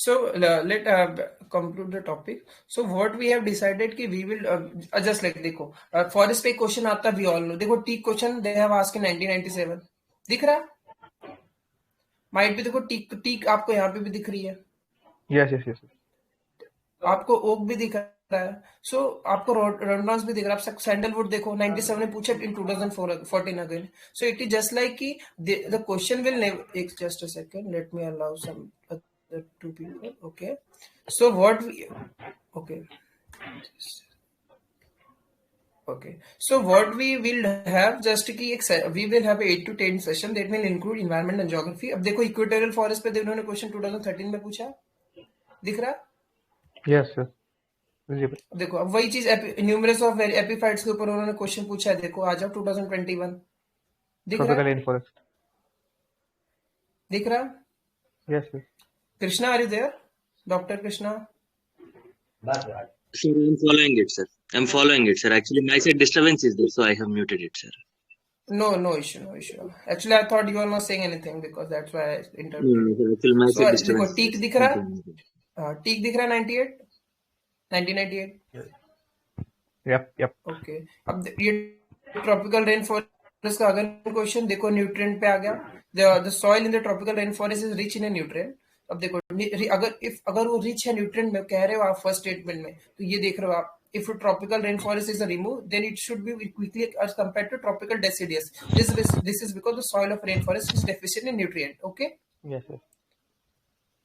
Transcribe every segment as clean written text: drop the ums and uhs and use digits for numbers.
So let conclude the topic. So what we have decided कि we will just like देखो forest पे question आता we all know. देखो teak question they have asked in 1997 दिख रहा है? Might भी देखो टीक टीक आपको यहाँ पे भी दिख रही है. यस यस यस आपको ओक भी दिख रहा है. सो आपको रोडोडॉन्ड्रॉन्स भी दिख रहा है. आप सैंडलवुड देखो 97 में पूछा in 2014 again. So it is just like कि द क्वेश्चन विल नेवर एक just a second let me allow some other two people. Okay, so what we okay okay so what we will have just कि एक we will have 8 to 10 session that will include environment and geography. अब देखो equatorial forest पे उन्होंने question 2013 में पूछा दिख रहा है. यस यस देखो अब वही चीज न्यूमरस ऑफ एपिफाइट्स के ऊपर उन्होंने क्वेश्चन पूछा है. देखो आ जाओ 2021 दिख रहा ट्रॉपिकल है. रेन फॉरेस्ट दिख रहा है. Yes yes Krishna, are you there? Dr. Krishna? Sir, I'm following it, sir. I'm following it, sir. Actually, my side disturbance is there, so I have muted it, sir. No issue, no issue. Actually, I thought you were not saying anything because that's why I interrupted. No, sir. Actually, my So side disturbance. देखो teak दिख रहा है. Teak दिख रहा है 98 1998. Yup okay अब ये tropical rain forest का अगर क्वेश्चन देखो न्यूट्रिएंट पे आ गया. The soil in the tropical rain forest is rich in A nutrient. अब देखो अगर वो रिच है न्यूट्रिएंट में कह रहे हो आप फर्स्ट स्टेटमेंट में तो ये देख रहे हो आप. If tropical rainforest is removed, then it should be quickly as compared to tropical deciduous. This is because the soil of rainforest is deficient in nutrient. Okay? Yes yes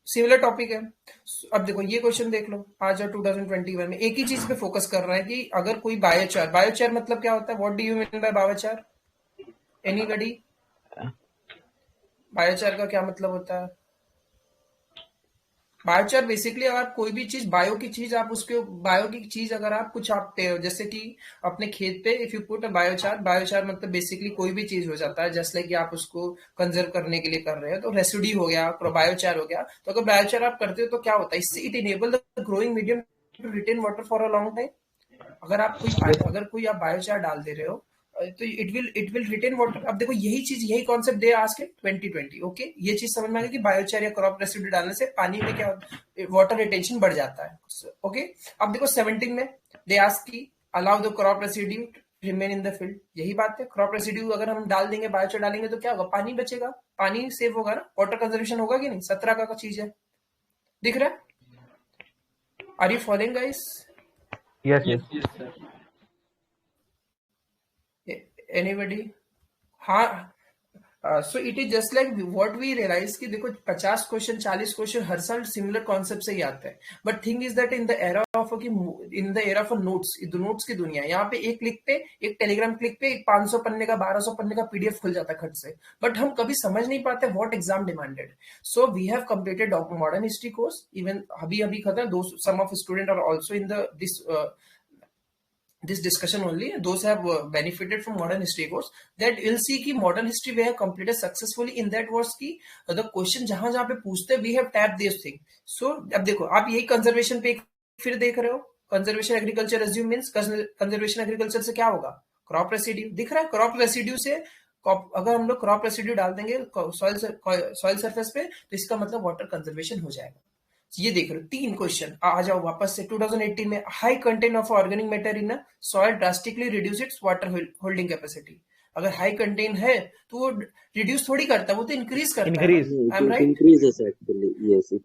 similar topic है. अब देखो ये question देख लो आ जाओ 2021 में. एक ही चीज पे फोकस कर रहा है कि अगर कोई बायोचार मतलब क्या होता है. What do you mean bye biochar? Anybody? Biochar का क्या मतलब होता है? बायोचार बेसिकली अगर आप कोई भी चीज बायो की चीज आप उसके बायो की चीज अगर आप कुछ आप जैसे कि अपने खेत पे if you put a biochar मतलब बेसिकली कोई भी चीज हो जाता है. जस्ट लाइक आप उसको कंजर्व करने के लिए कर रहे हो तो रेसिड्यू हो गया बायोचार हो गया. तो अगर बायोचार आप करते हो तो क्या होता है इससे it enable the growing medium to retain water for a long time. अगर कोई आप बायोचार डाल दे रहे हो तो इट विल रिटेन वाटर. अब देखो यही कॉन्सेप्ट दे आज के 2020. ओके ये चीज समझ में आ गई कि बायोचार या क्रॉप रेसिड्यू डालने से पानी में क्या वाटर रिटेंशन बढ़ जाता है. ओके अब देखो 17 में दे आस्क की allow the crop residue remain in the field. यही बात है. क्रॉप रेसिड्यू अगर हम डाल देंगे बायोचार डालेंगे तो क्या होगा. पानी बचेगा. पानी सेव होगा ना. वाटर कंजर्वेशन होगा कि नहीं. 17 का चीज है. दिख रहा है. Are you following guys? Yes yes Anybody? हाँ. So it is just like what we realise कि देखो 50 क्वेश्चन 40 क्वेश्चन हर साल सिमिलर कॉन्सेप्ट से ही आता है. But thing is that in the era of notes की दुनिया यहाँ पे एक क्लिक पे एक टेलीग्राम क्लिक पे एक 500 पन्ने का 1200 पन्ने का पीडीएफ खुल जाता है खट से. बट हम कभी समझ नहीं पाते what exam demanded. So we have completed modern history course. Even अभी खत्म. Some of student are also in this discussion only. Those have benefited from modern history course. That you'll see कि modern history we have completed successfully. In that was कि the question जहां पे पूछते we have tapped this thing. So अब देखो आप यही conservation पे फिर देख रहे हो. Conservation agriculture resume means conservation agriculture से क्या होगा. क्रॉप रेसिड्यू दिख रहा है. क्रॉप रेसिड्यू से अगर हम लोग क्रॉप रेसिड्यू डाल देंगे सॉइल सरफेस पे तो इसका मतलब वाटर कंजर्वेशन हो जाएगा. ये देख रहे हो 3 क्वेश्चन. आ जाओ वापस से 2018 में high content of organic matter in soil drastically reduce it's water holding capacity. अगर हाई कंटेंट है तो वो रिड्यूस थोड़ी करता है. वो तो इंक्रीज करता है. I M right.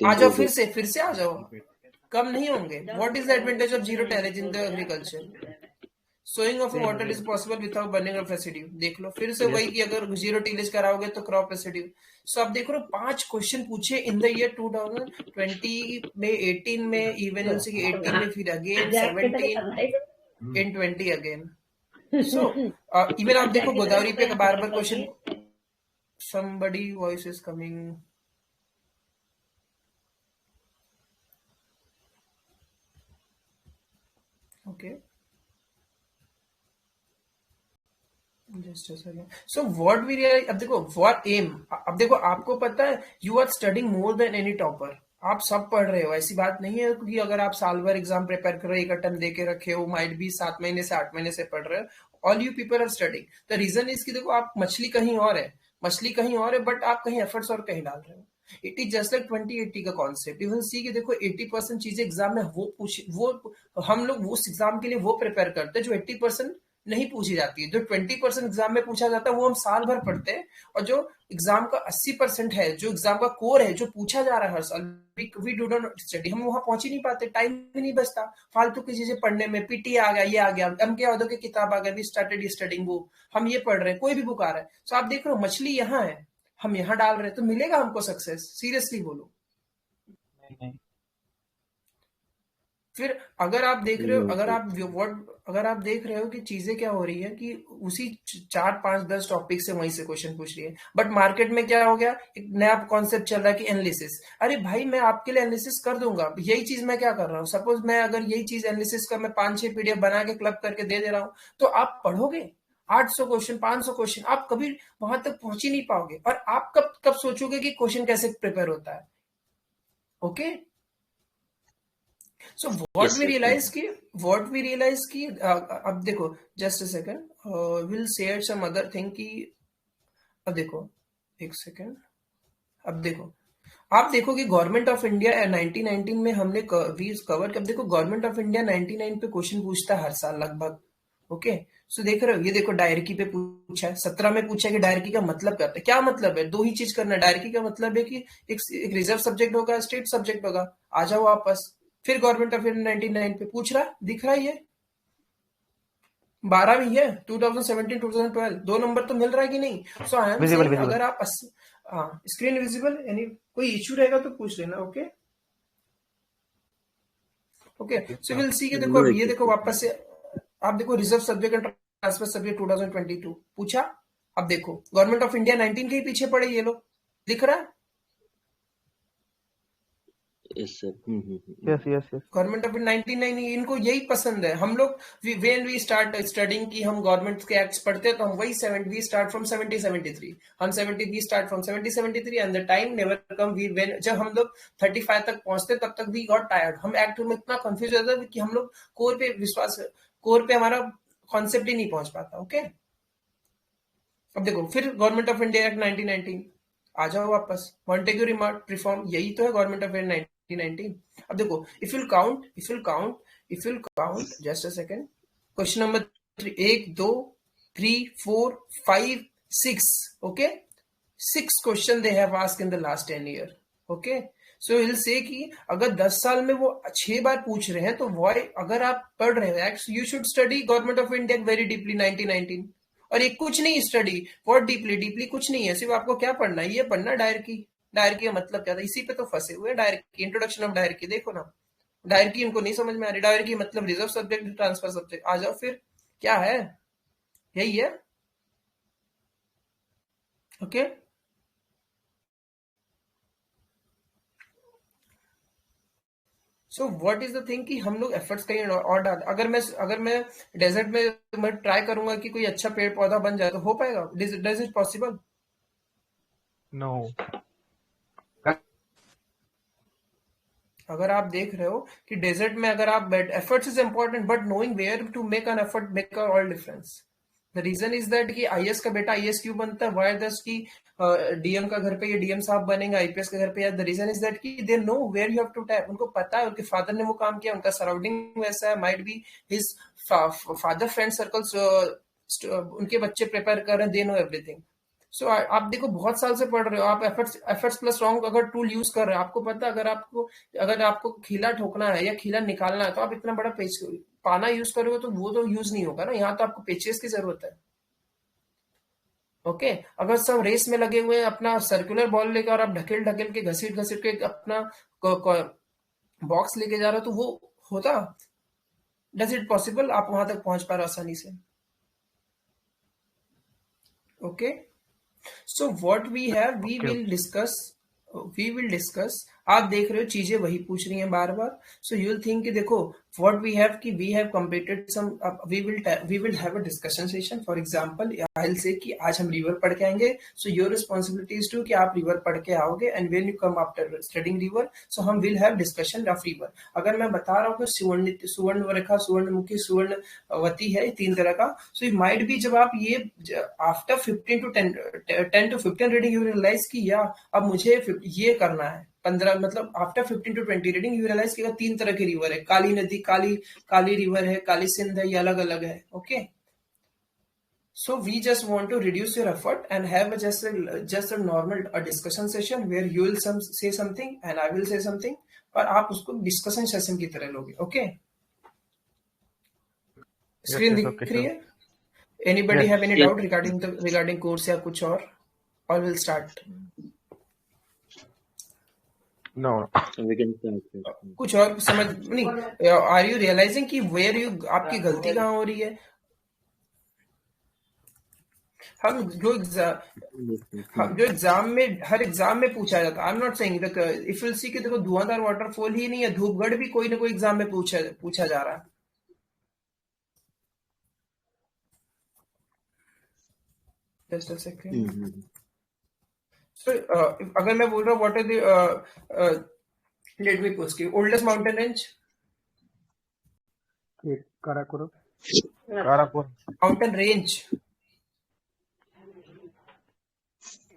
आ जाओ फिर से आ जाओ. कम नहीं होंगे. What is the advantage of zero tillage in the agriculture. Sowing of water is possible without burning of residue. देख लो फिर से वही कि अगर जीरो टीलेज कराओगे तो क्रॉप रेसिड्यू. सो आप देख रहे हो 5 क्वेश्चन पूछे इन द ईयर 2020 में 18 में इवन 18 में फिर अगेन 17 इन 20 अगेन. सो इवन आप देखो गोदावरी पे बार question. somebody voice is coming. okay So what we realize, अब देखो what aim. अब देखो आपको पता है you are studying more than any topper. आप सब पढ़ रहे हो. ऐसी बात नहीं है क्योंकि अगर आप साल भर एग्जाम प्रिपेयर कर रहे हो एक अटेम्प्ट देके रखे हो माइट भी 7 महीने से 8 महीने से पढ़ रहे हो. All you people are studying. The reason is कि देखो आप मछली कहीं और है बट आप कहीं एफर्ट्स और कहीं डाल रहे हो. इट इज जस्ट लाइक 2080 का कॉन्सेप्ट। यू विल सी कि देखो 80% चीजें एग्जाम में वो हम लोग उस एग्जाम के लिए वो प्रिपेयर करते हैं जो 80% नहीं पूछी जाती है। जो 20% एग्जाम में पूछा जाता है वो हम साल भर पढ़ते हैं, और जो एग्जाम का 80% है, जो एग्जाम का कोर है, जो पूछा जा रहा है हर साल, वी डू नॉट स्टडी, हम वहां पहुंच ही नहीं पाते, टाइम भी नहीं बचता फालतू की चीजें पढ़ने में। पीटी आ गया, ये आ गया, एम के यादव की किताब आ गया, वी स्टार्टेड स्टडिंग, वो हम ये पढ़ रहे हैं, कोई भी बुक आ रहा है। तो आप देख रहे हो मछली यहाँ है, हम यहाँ डाल रहे हैं, तो मिलेगा हमको सक्सेस? सीरियसली बोलो। नहीं। फिर अगर आप देख रहे हो, अगर आप देख रहे हो कि चीजें क्या हो रही है कि उसी 4 5 10 टॉपिक से वहीं से क्वेश्चन पूछ रही है, बट मार्केट में क्या हो गया, एक नया कॉन्सेप्ट चल रहा है कि एनालिसिस। अरे भाई मैं आपके लिए एनालिसिस कर दूंगा, यही चीज मैं क्या कर रहा हूँ, सपोज मैं अगर यही चीज एनालिसिस का मैं 5 6 पीडीएफ बना के क्लब करके दे रहा हूँ, तो आप पढ़ोगे 800 क्वेश्चन 500 क्वेश्चन, आप कभी वहां तक पहुंच ही नहीं पाओगे। और आप कब कब सोचोगे कि क्वेश्चन कैसे प्रिपेयर होता है? Okay, so Yes, sir. What we realise की अब देखो, just a second, will share some other thing की, अब देखो एक सेकंड, अब देखो, आप देखो कि गवर्नमेंट ऑफ इंडिया 1919 में हमने कवर, अब देखो गवर्नमेंट ऑफ इंडिया 99 पे क्वेश्चन पूछता है हर साल लगभग। ओके, सो देख रहे हो, ये देखो डायरेक्टी पे पूछा है, 17 में पूछा है कि डायरेक्टी का मतलब क्या होता है। क्या मतलब है? दो ही चीज करना है। डायरेक्टी का मतलब है कि एक रिजर्व सब्जेक्ट होगा, स्टेट सब्जेक्ट होगा, आ जाओ वापस। फिर गवर्नमेंट ऑफ इंडिया 99 पे पूछ रहा है, दिख रहा है ये 12 भी है, 2017 2012, 2 नंबर तो मिल रहा है कि नहीं? सो आई एम विजिबल सेइंग, अगर आप स्क्रीन विजिबल, यानी कोई इश्यू रहेगा तो पूछ लेना। Okay okay, so will see कि देखो, अब ये देखो वापस से, आप देखो reserve subject and transfer subject 2022 पूछा। अब देखो गवर्नमेंट ऑफ इंडिया 19 के ही पीछे पड़े ये लोग, दिख रहा है? Yes, sir. Yes. Government of 99, इनको यही पसंद है। हम लोग व्हेन वी स्टार्ट स्टडिंग की हम गवर्नमेंट के एक्ट्स पढ़ते हैं, तो हम वही 70 वी स्टार्ट फ्रॉम 70-73, हम 70 we start from 70-73, and the time never come we when, जब हम लोग 35 तक पहुंचते तब तक वी गॉट टायर्ड, हम एक्ट में इतना कंफ्यूज हो जाता है कि हम लोग कोर पे हमारा कॉन्सेप्ट ही नहीं पहुंच पाता। ओके, अब देखो फिर गवर्नमेंट ऑफ इंडिया एक्ट 1919, आ जाओ वापस, मॉन्टेग्यू रिफॉर्म, यही तो है गवर्नमेंट ऑफ इंडिया 1919। अब देखो, if you count just a second, question number 3, 1 2 3 4 5 6, okay, 6 question they have asked in the last 10 year. Okay, so will say कि अगर 10 साल में वो 6 बार पूछ रहे हैं, तो वाई, अगर आप पढ़ रहे हो, you should study government of India very deeply 1919। और ये कुछ नहीं स्टडी, बहुत डीपली कुछ नहीं है, सिर्फ आपको क्या पढ़ना है, ये पढ़ना डायरेक्टी। डायरेक्टी का मतलब क्या था, इसी पे तो फंसे हुए हैं। डायरेक्टी, इंट्रोडक्शन ऑफ डायरेक्टी देखो ना, डायरेक्टी उनको नहीं समझ में आ रही। डायरेक्टी मतलब रिजर्व सब्जेक्ट ट्रांसफर सब्जेक्ट, आ जाओ फिर, क्या है, यही है। Okay, so what is the thing कि हम लोग एफर्ट्स कहीं और डाल, अगर मैं डेजर्ट में मैं ट्राई करूंगा कि कोई अच्छा पेड़ पौधा बन जाए, तो हो पाएगा? Does it possible? No. अगर आप देख रहे हो कि डेजर्ट में अगर आप efforts is important, but knowing where to make an effort make all difference. The reason is that कि आईएएस का बेटा आईएएस क्यों बनता है, वाई दस की डीएम का घर पे ये डीएम साहब बनेगा, आईपीएस के घर पे, द रीजन इज दैट कि they know where you have to tap. उनको पता है, उनके फादर ने वो काम किया, उनका सराउंडिंग वैसा है, might be his father friend circles, उनके बच्चे प्रिपेयर कर रहे हैं, दे नो एवरीथिंग। सो आप देखो बहुत साल से पढ़ रहे हो आप, एफर्ट्स प्लस रॉन्ग अगर टूल यूज कर रहे हो, आपको पता है अगर आपको खीला ठोकना है या खीला निकालना है, तो आप इतना बड़ा पेज पाना यूज करोगे तो वो तो यूज नहीं होगा ना, यहाँ तो आपको पेचेस की जरूरत है। ओके, अगर सब रेस में लगे हुए हैं अपना सर्कुलर बॉल लेकर, और आप ढकेल ढकेल के घसीट के अपना बॉक्स लेके जा रहे हो, तो वो होता? डज इट पॉसिबल आप वहां तक पहुंच पा रहे आसानी से? Okay, so what we have, we will discuss. आप देख रहे हो चीजें वही पूछ रही हैं बार बार, सो यू विल थिंक कि देखो what we have कि we have completed some we will have a discussion session. For example, I'll say कि आज हम रिवर पढ़ के आएंगे, so your responsibility is to कि आप रिवर पढ़ के आओगे, and when you come after studying river, so हम will have discussion of river. अगर मैं बता रहा हूँ कि सुवर्णरेखा, सुवर्णमुखी, सुवर्णवती है, 3 तरह का, so it might be जब आप ये after 10 to 15 reading you realize कि या अब मुझे ये करना है, 15 मतलब after 15 to 20 reading you realise कि 3 तरह की रिवर है, काली नदी, काली रिवर है, काली सिंध है, ये अलग अलग है. Okay, so we just want to reduce your effort and have just a normal discussion session where you will say something and I will say something, और आप उसको डिस्कशन सेशन की तरह लोगे. ओके, स्क्रीन दिख रही है? Anybody have any doubt regarding course या कुछ और will start? No. We can start. कुछ और समझ नहीं? आर यू रियलाइजिंग कि वेयर यू आपकी गलती कहाँ हो रही है? हम जो एग्जाम में हर एग्जाम में पूछा जाता, I am not saying if you see कि देखो धुआंधार वाटरफॉल ही नहीं है, धूपगढ़ भी कोई ना कोई एग्जाम में पूछा जा रहा है. Just a second. So, अगर मैं बोल रहा हूँ, what are the let me post you oldest mountain range? Karakoram. Mountain range.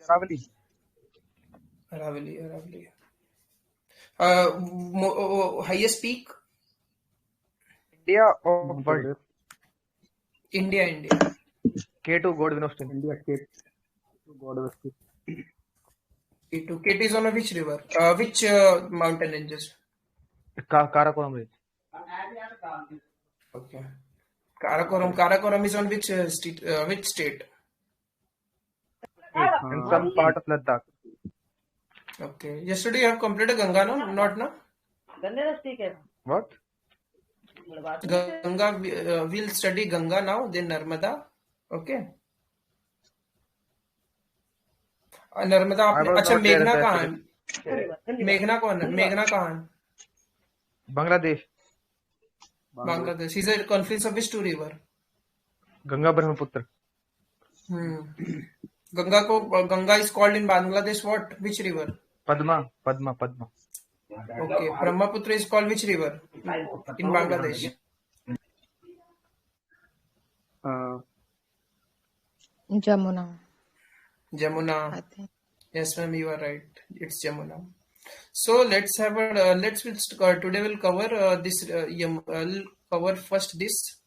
Aravalli. Highest peak? India or world? India. K2 God Winoston. India K2 God Winoston. K2 is on which river? Which mountain ranges? Karakoram range. Okay. Karakoram is on which state? In some part of Ladakh. Okay. Yesterday you have completed Ganga, no? Not, no? What? Ganga, we'll study Ganga now, then Narmada. Okay. Narmada आपने, अच्छा मेघना कहाँ है? मेघना कौन है? मेघना कहाँ है? Bangladesh. Is a confluence of which two river? Ganga Brahmaputra. Ganga is called in Bangladesh what? Which river? Padma. Okay. Brahmaputra is called which river in Bangladesh? Jamuna. Yes, ma'am, you are right. It's Jamuna. So let's have today we'll cover we'll cover first this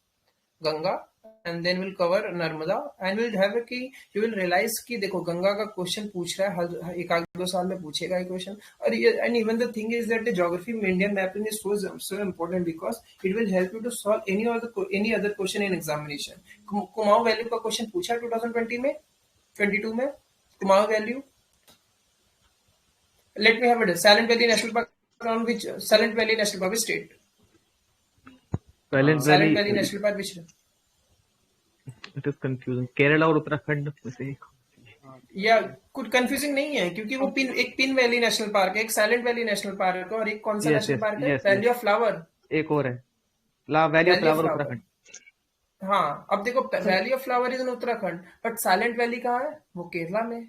Ganga and then we'll cover Narmada and we'll have कि you will realize कि देखो गंगा का question पूछ रहा है, हर एक आध 2 साल में पूछेगा ये क्वेश्चन. और and even the thing is that the geography of Indian mapping is so important because it will help you to solve any other question in examination. Kumaon value का क्वेश्चन पूछा 2020 में 22 में Kumaon value. Let me have it. Silent Valley National Park on which Silent Valley National Park which state? Silent Valley National Park which? It is confusing. Kerala और उत्तराखंड में से एक. या कुछ कंफ्यूजिंग नहीं है क्योंकि वो एक पिन वैली नेशनल पार्क है, एक साइलेंट वैली नेशनल पार्क है और एक कौन सा नेशनल पार्क है? Valley of flower. एक और है वैली ऑफ फ्लावर उत्तराखंड. हाँ, अब देखो valley of flower is in Uttarakhand but silent valley कहाँ है? वो केरला में.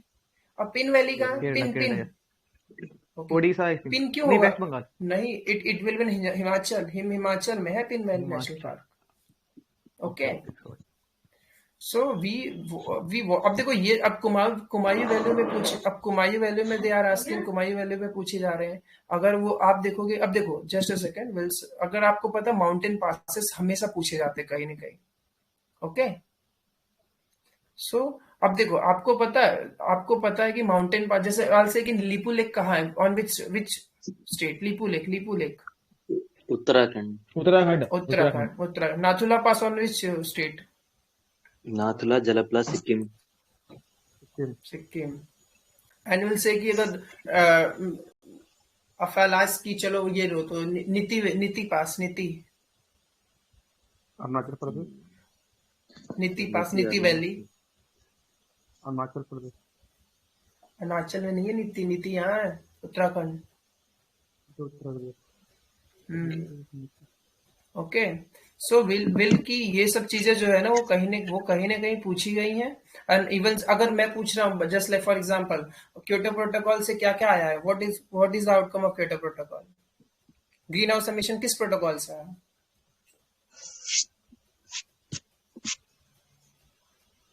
और पिन वैली कहाँ है? पिन ओडिशा. पिन क्यों होगा? वेस्ट बंगाल नहीं, इट विल बी हिमाचल में है Pin valley national park. Okay, so अब देखो ये अब कुमायूं वैल्यू में अब कुमायूं वैल्यू में they are asking, Kumaon valley में पूछे जा रहे हैं. अगर वो आप देखोगे, अब देखो जस्ट अ सेकंड, अगर आपको पता माउंटेन पासेस हमेशा पूछे जाते हैं कहीं ना कहीं. ओके, सो अब देखो आपको पता है कि माउंटेन पास जैसे आल से कि लीपू लेक कहाँ है? On which state? Lipu lake Uttarakhand. Nathula pass on which state? Nathula Jelepla Sikkim. And will say कि अगर अफलास की चलो ये लो तो नीति पास अरुणाचल प्रदेश. नीति वैली अरुणाचल प्रदेश. अरुणाचल में नहीं है नीति यहाँ है उत्तराखंड. ओके, सो विल की ये सब चीजें जो है ना वो कहीं ना कहीं पूछी गई हैं। एंड इवन अगर मैं पूछ रहा हूँ just like for example, Kyoto protocol से क्या क्या आया है, what is the outcome of Kyoto protocol, green house emission किस प्रोटोकॉल से आया,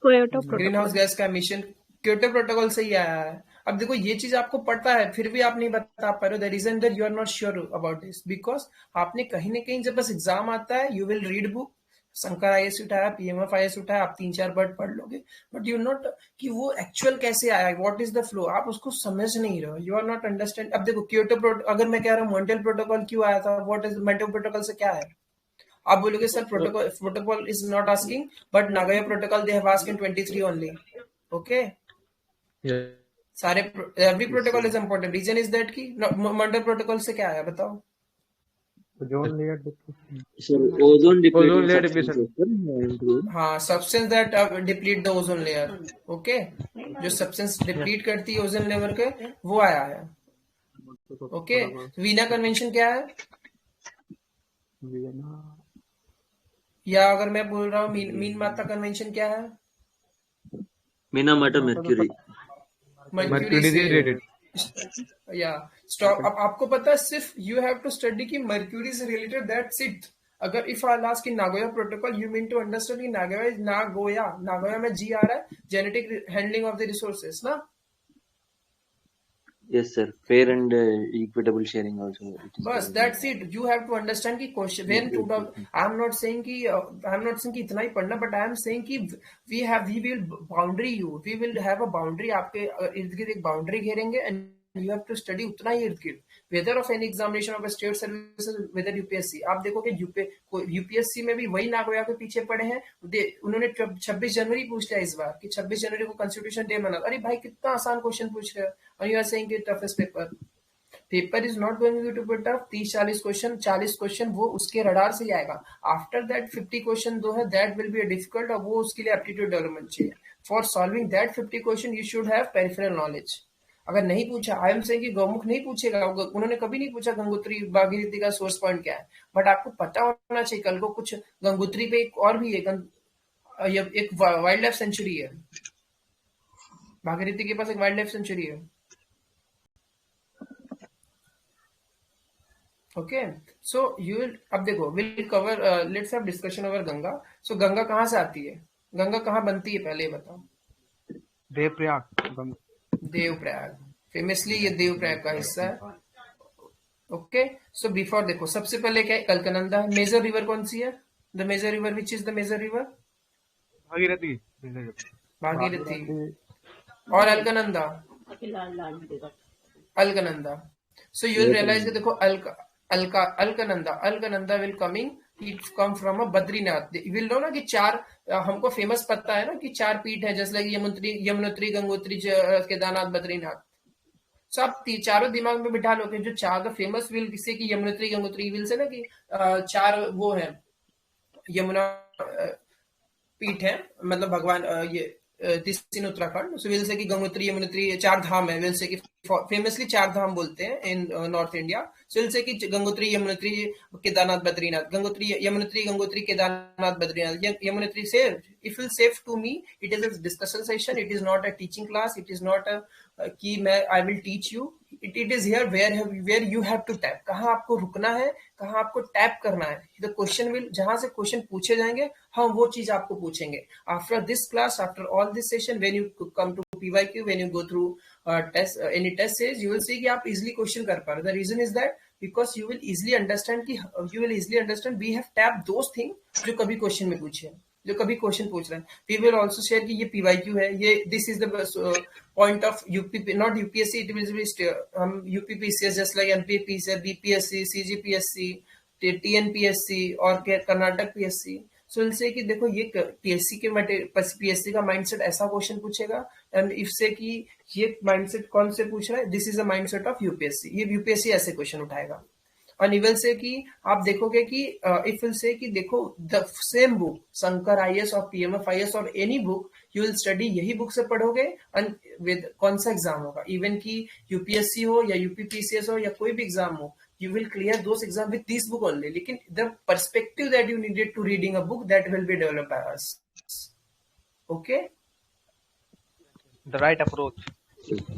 ग्रीन हाउस गैस का एमिशन क्योटो प्रोटोकॉल से ही आया है। अब देखो ये चीज आपको पता है फिर भी आप नहीं बता पा रहे हो, the reason that you are not sure about this, because आपने कहीं ना कहीं जब बस एग्जाम आता है you will read book, Shankar IAS उठाया, पीएमएफ आईएएस उठाया, आप 3-4 वर्ड पढ़ लोगे, बट यू नॉट कि वो एक्चुअल कैसे आया, व्हाट इज द फ्लो, आप उसको समझ नहीं रहे हो, यू आर नॉट अंडरस्टैंड। अब देखो क्योटो अगर मैं कह रहा हूँ मॉन्ट्रियल प्रोटोकॉल क्यों आया था, व्हाट इज मॉन्ट्रियल प्रोटोकॉल से क्या है, आप बोलोगे sir protocol is not asking, but Nagoya protocol they have asked in 23 only. Okay, सारे every protocol is important, reason is that कि मॉन्ट्रियल प्रोटोकॉल से क्या आया बताओ, ozone layer sir ozone layer depletion, हाँ substance that deplete the ozone layer. Okay, जो substance deplete करती है ओजोन लेयर के वो आया है। ओके, वीना कन्वेंशन क्या है, या अगर मैं बोल रहा हूँ मीन मात्रा कन्वेंशन क्या है, मीना माटा मर्क्यूरी, मर्क्यूरी से या स्टॉप। अब आपको पता है सिर्फ यू हैव टू स्टडी की मर्क्यूरी से रिलेटेड, दैट्स इट। अगर if I ask in Nagoya protocol you mean to understand कि नागोया इज नागोया में जी आ रहा है, genetic handling of the resources ना। yes sir, fair and equitable sharing also, बस that's it, you have to understand की question when to I am not saying कि इतना ही पढ़ना, बट आई एम सेइंग कि we will boundary we will have a boundary, आपके इर्द गिर्द एक बाउंड्री घेरेंगे and you have to study उतना ही इर्द गिर्द, whether of any examination of state services, whether UPSC. आप देखोगे यूपीएससी में भी वही नागोया के पीछे पड़े हैं, उन्होंने 26 जनवरी पूछ लिया इस बार कि 26 जनवरी को कॉन्स्टिट्यूशन डे मना, अरे भाई कितना आसान क्वेश्चन पूछ रहे हो, और यू आर सेइंग कि toughest paper is not going to be tough. 30-40 question, 40 question वो उसके रडार से ही आएगा, आफ्टर दैट 50 क्वेश्चन दो है दैट विल बी डिफिकल्ट, और वो उसके लिए एप्टीट्यूड डेवलपमेंट चाहिए। For solving that 50 question you should have peripheral knowledge. अगर नहीं पूछा, आई एम से कि गौमुख नहीं पूछेगा, उन्होंने कभी नहीं पूछा गंगोत्री भागीरथी का सोर्स पॉइंट क्या है, बट आपको पता होना चाहिए कल को कुछ गंगोत्री पे एक और भी है, एक वाइल्ड लाइफ सेंचुरी है, भागीरथी के पास एक वाइल्ड लाइफ सेंचुरी है। ओके, सो यू विल, अब देखो will cover, let's have discussion over Ganga. So Ganga कहाँ से आती है, गंगा कहाँ बनती है पहले बताओ, देवप्रयाग, देवप्रयाग, फेमसली ये देवप्रयाग का हिस्सा है। ओके, सो बिफोर देखो सबसे पहले क्या है, अलकनंदा। मेजर रिवर कौन सी है, the major river, which is the major river, Bhagirathi, और Alaknanda, Alaknanda. So you will realise देखो Alaknanda will coming, it come from a Badrinath. Will know ना कि चार, हमको फेमस पता है ना कि 4 पीठ है, जैसे यमुनोत्री, गंगोत्री, केदारनाथ, बद्रीनाथ। सो आप चारों दिमाग में बिठा लो कि जो 4 फेमस विल किसी की यमुनोत्री, गंगोत्री विल से ना कि 4 वो है यमुना पीठ है, मतलब भगवान ये this in Uttarakhand. So will say कि गंगोत्री, यमुनोत्री 4 धाम है, विल से कि फेमसली 4 धाम बोलते हैं in north India. So will say कि गंगोत्री, यमुनोत्री, केदारनाथ, बद्रीनाथ, यमुनोत्री, गंगोत्री, केदारनाथ, बद्रीनाथ, यमुनोत्री से। If will safe to me, it is a discussion session, it is not a teaching class, it is not a कि मैं I will teach you, it is here where you have to tap, कहाँ आपको रुकना है, कहाँ आपको tap करना है। द क्वेश्चन विल, जहां से क्वेश्चन पूछे जाएंगे हम वो चीज आपको पूछेंगे। After this class, after all this session, when you come to PYQ, when you go through test, any test says, you will see कि आप इजिली क्वेश्चन कर पा रहे हो। The reason is that because you will easily understand we have tap those thing जो कभी question में पूछे, जो कभी क्वेश्चन पूछ रहे हैं। वी विल ऑल्सो शेयर कि ये PYQ है, ये this is the point of UP, not UPSC, it will be हम UPPCS, just like MPPCS, BPSC, CGPSC, TNPSC और कर्नाटक PSC। सो इनसे कि देखो ये PSC का माइंडसेट ऐसा क्वेश्चन पूछेगा, एंड इफ से कि ये माइंडसेट कौन से पूछ रहा है, this is the mindset of UPSC, ये यूपीएससी ऐसे क्वेश्चन उठाएगा। और इवन से कि आप देखोगे कि इफ विल से कि देखो the same book, Shankar IAS और PMF IAS और any book, you will study, यही बुक से पढ़ोगे एंड विद कौन सा एग्जाम होगा, इवन की यूपीएससी हो या यूपीपीसीएस हो या कोई भी एग्जाम हो, you will clear those exam with this book only. लेकिन the perspective that you needed to reading a book, that will be developed by us. Okay, The right approach.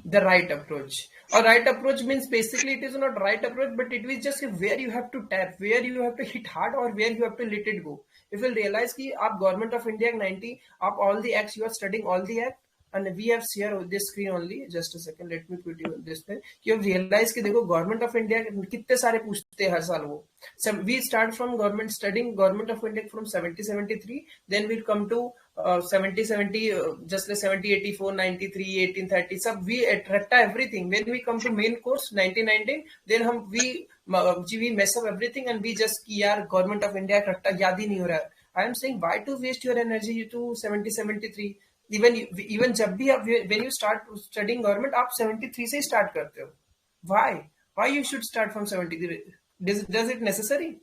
the right approach. Or right approach means basically it is not right approach, but it is just where you have to tap, where you have to hit hard, or where you have to let it go. If you realize कि आप government of India 90, आप all the acts you are studying all the act, and we have shared this screen only. Just a second, let me put you on this thing. You have realized कि देखो government of India कितने सारे पूछते हैं हर साल वो. So we start from government studying government of India from 70-73, then we'll come to 70-70, just like 70-84, 93, 1830. So we attract everything. When we come to main course 1919, then we mess up everything and we just कि यार government of India रट्टा याद ही नहीं हो रहा है. I am saying why to waste your energy to 70-73. Even जब भी आप when you start studying government आप 73 से start करते हो. Why you should start from 73? Does it necessary?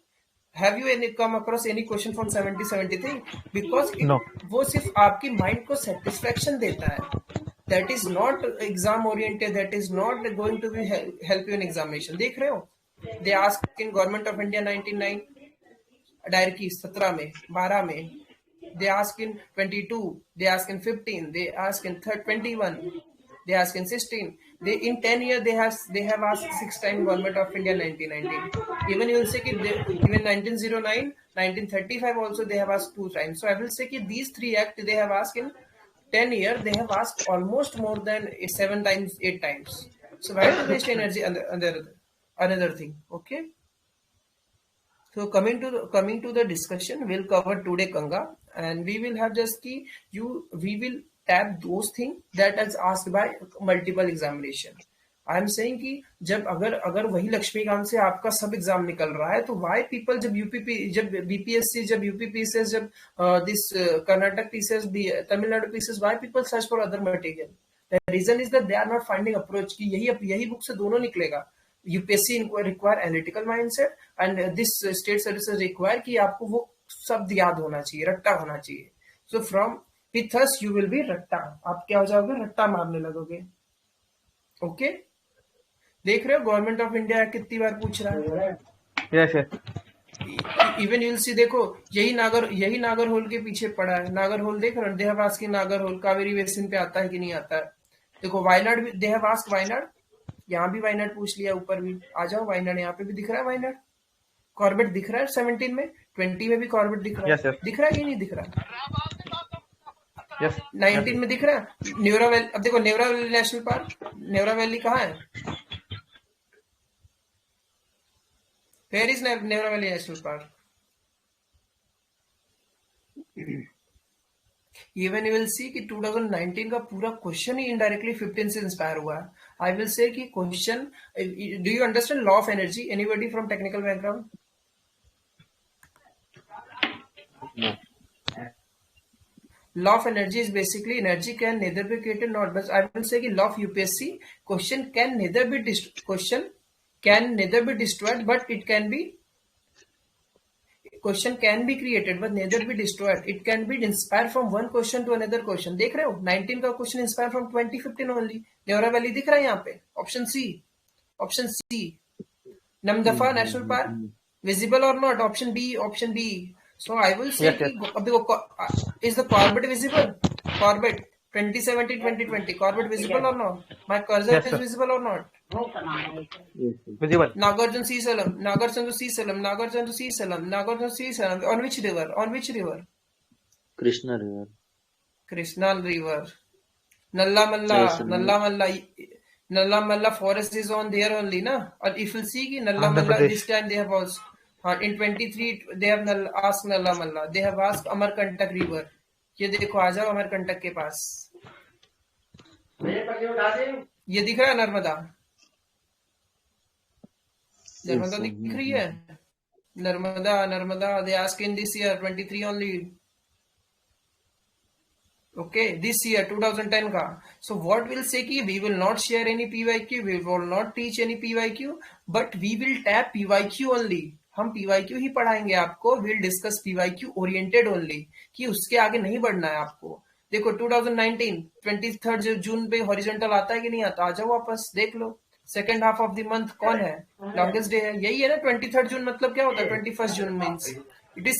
Have you come across any question from 70-73? Because No. वो सिर्फ आपकी mind को satisfaction देता है. That is not exam oriented. That is not going to be help you in examination. देख रहे हो? They ask in government of India 99 direct की 17 में 12 में. They ask in 22, they ask in 15, they ask in 21, they ask in 16. They in 10 years they have asked 6 times government of India 1919. Even you will say कि even 1909, 1935 also they have asked 2 times. So I will say कि these 3 acts they have asked in 10 years, they have asked almost more than 7 times, 8 times. So why to waste energy on another thing? Okay. So coming to the discussion, we'll cover today Kanga, and we will have just we will tap those things that is asked by multiple examination. I am saying कि जब अगर वही लक्ष्मीकांत से आपका सब exam निकल रहा है तो why people जब BPSC जब UPPCS जब this Karnataka PCS Tamil Nadu PCS, why people search for other material? The reason is that they are not finding approach कि यही बुक से दोनों निकलेगा. UPSC require analytical mindset and this state services require कि आपको वो शब्द याद होना चाहिए, रट्टा होना चाहिए. So from with us you will be रट्टा. आप क्या हो जाओगे? रट्टा मारने लगोगे. ओके, देख रहे हो गवर्नमेंट ऑफ इंडिया कितनी बार पूछ रहा है. Yes, yes. Even you'll see देखो यही नागरहोल के पीछे पड़ा है. नागरहोल देख रहे हो? दे have asked Nagarhole Kaveri basin पे आता है कि नहीं आता है. देखो वायनाड भी दे हैव आस्क्ड वायनाड. यहाँ भी वायनाड पूछ लिया, ऊपर भी आ जाओ वायनाड. यहाँ पे भी दिख रहा है वायनाड. कॉर्बेट दिख रहा है 17 में, 20 में भी कॉर्बेट दिख रहा है. Yes, yes. दिख रहा है कि नहीं दिख रहा? Yes. 19 में दिख रहा है. न्यूरा वैली, अब देखो Neora valley national park, Neora valley कहाँ है? Where is Neora valley national park? Even you will see कि 2019 का पूरा क्वेश्चन ही इनडायरेक्टली 15 से इंस्पायर हुआ है. आई विल से कि question, do you understand law of energy? Anybody from technical background? Law of energy is basically energy can neither be created nor, but I will say कि law of UPSC question can neither be destroyed, but it can be question can be created but neither be destroyed. It can be inspired from one question to another question. देख रहे हो 19 का question inspire from 2015 only. Neora valley दिख रहा है यहाँ पे. Option C Namdapha national park visible और not? Option B. So I will say अब देखो is the Corbett visible? Corbett 2017-2020 Corbett visible or not? My cursor is visible or not? Visible. Nagarjun C. Salam. On which river? Krishna River. Nalla Malla forest is on there only, na? Or if you see Nalla Malla this time they have also in 23 they have asked Nalla Malla. They have asked Amarkantak river. ये देखो आ जाओ अमरकंटक के पास. ये दिख रहा है नर्मदा दिख रही है. Narmada they ask in this year 23 only. Okay, this year 2010 का. So what will say कि we will not share any PYQ, we will not teach any PYQ, but we will tap PYQ only. हम PYQ ही पढ़ाएंगे आपको. Will discuss PYQ oriented only, कि उसके आगे नहीं बढ़ना है आपको. देखो 2019 23 जून पे हॉरिजॉन्टल आता है कि नहीं आता? आ जाओ वापस देख लो. Second half of the month कौन है, लॉन्गेस्ट डे है, यही है ना 23 जून, मतलब क्या होता है 21 June means it is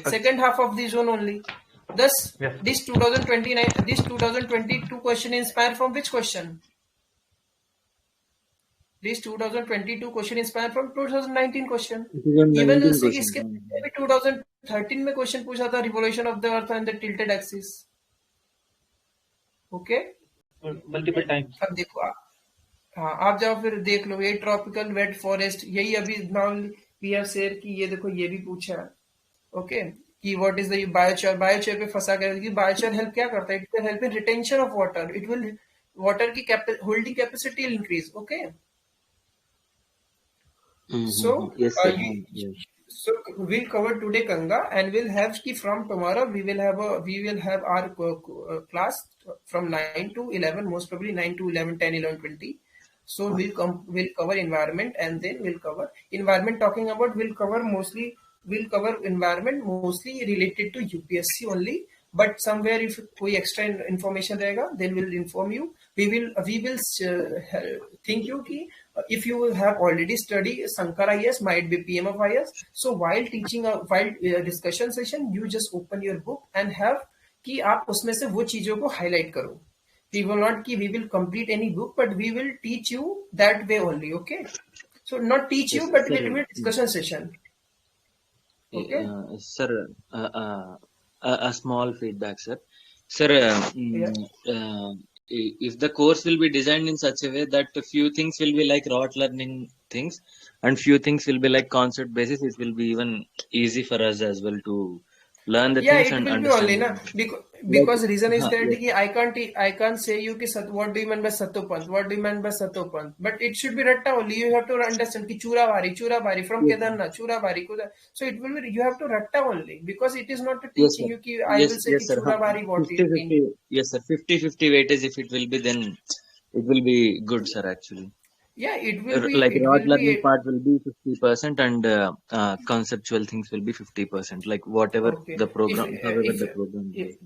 second half of the June only. Thus, Yes. this 2022 question inspired from which question? This 2022 question inspired from 2019 question. Even you'll see इसके 2013 में क्वेश्चन पूछा था revolution of the earth and the tilted axis. Okay, multiple times. अब देखो हाँ आप जाओ फिर देख लो, ये ट्रॉपिकल वेट फॉरेस्ट, यही अभी नाउ वी हैव शेयर की, ये देखो ये भी पूछा है. ओके, कि what is the biochar, biochar पे फंसा कर, कि बायोचर हेल्प क्या करता है, it will help in retention of water, it will water की holding capacity will increase. Okay, so Yes, sir. Yes. so we'll cover today Ganga, and we'll have ki from tomorrow we will have our class from 9 to 11, most probably 9 to 11, 10, 11, 20. So we'll cover environment, and then we'll cover environment. Talking about, we'll cover environment mostly related to UPSC only, but somewhere if कोई extra information रहेगा then we'll inform you. We will think you कि if you have already studied Sankara IAS, might be PMF IAS, so while teaching while discussion session you just open your book and have कि आप उसमें से वो चीजों को highlight करो. We will not कि we will complete any book, but we will teach you that way only. Okay, so not teach you, but we'll do a discussion session. Okay, Sir, a small feedback, sir. Sir, if the course will be designed in such a way that a few things will be like rote learning things and few things will be like concept basis, it will be even easy for us as well to learn the things it and will understand. be only na, because reason is that कि I can't say you कि what do you mean by Satopant, what do you mean by Satopant, but it should be ratta only. You have to understand कि चूराबारी from Kedarnath, चूराबारी को, so it will be, you have to ratta only, because it is not a teaching you कि I will say कि चूराबारी what it means. Yes sir, 50-50 weightage if it will be, then it will be good, sir, actually. Yeah, it will be like rote learning part will be 50% and conceptual things will be 50%, like whatever the program, however the program is.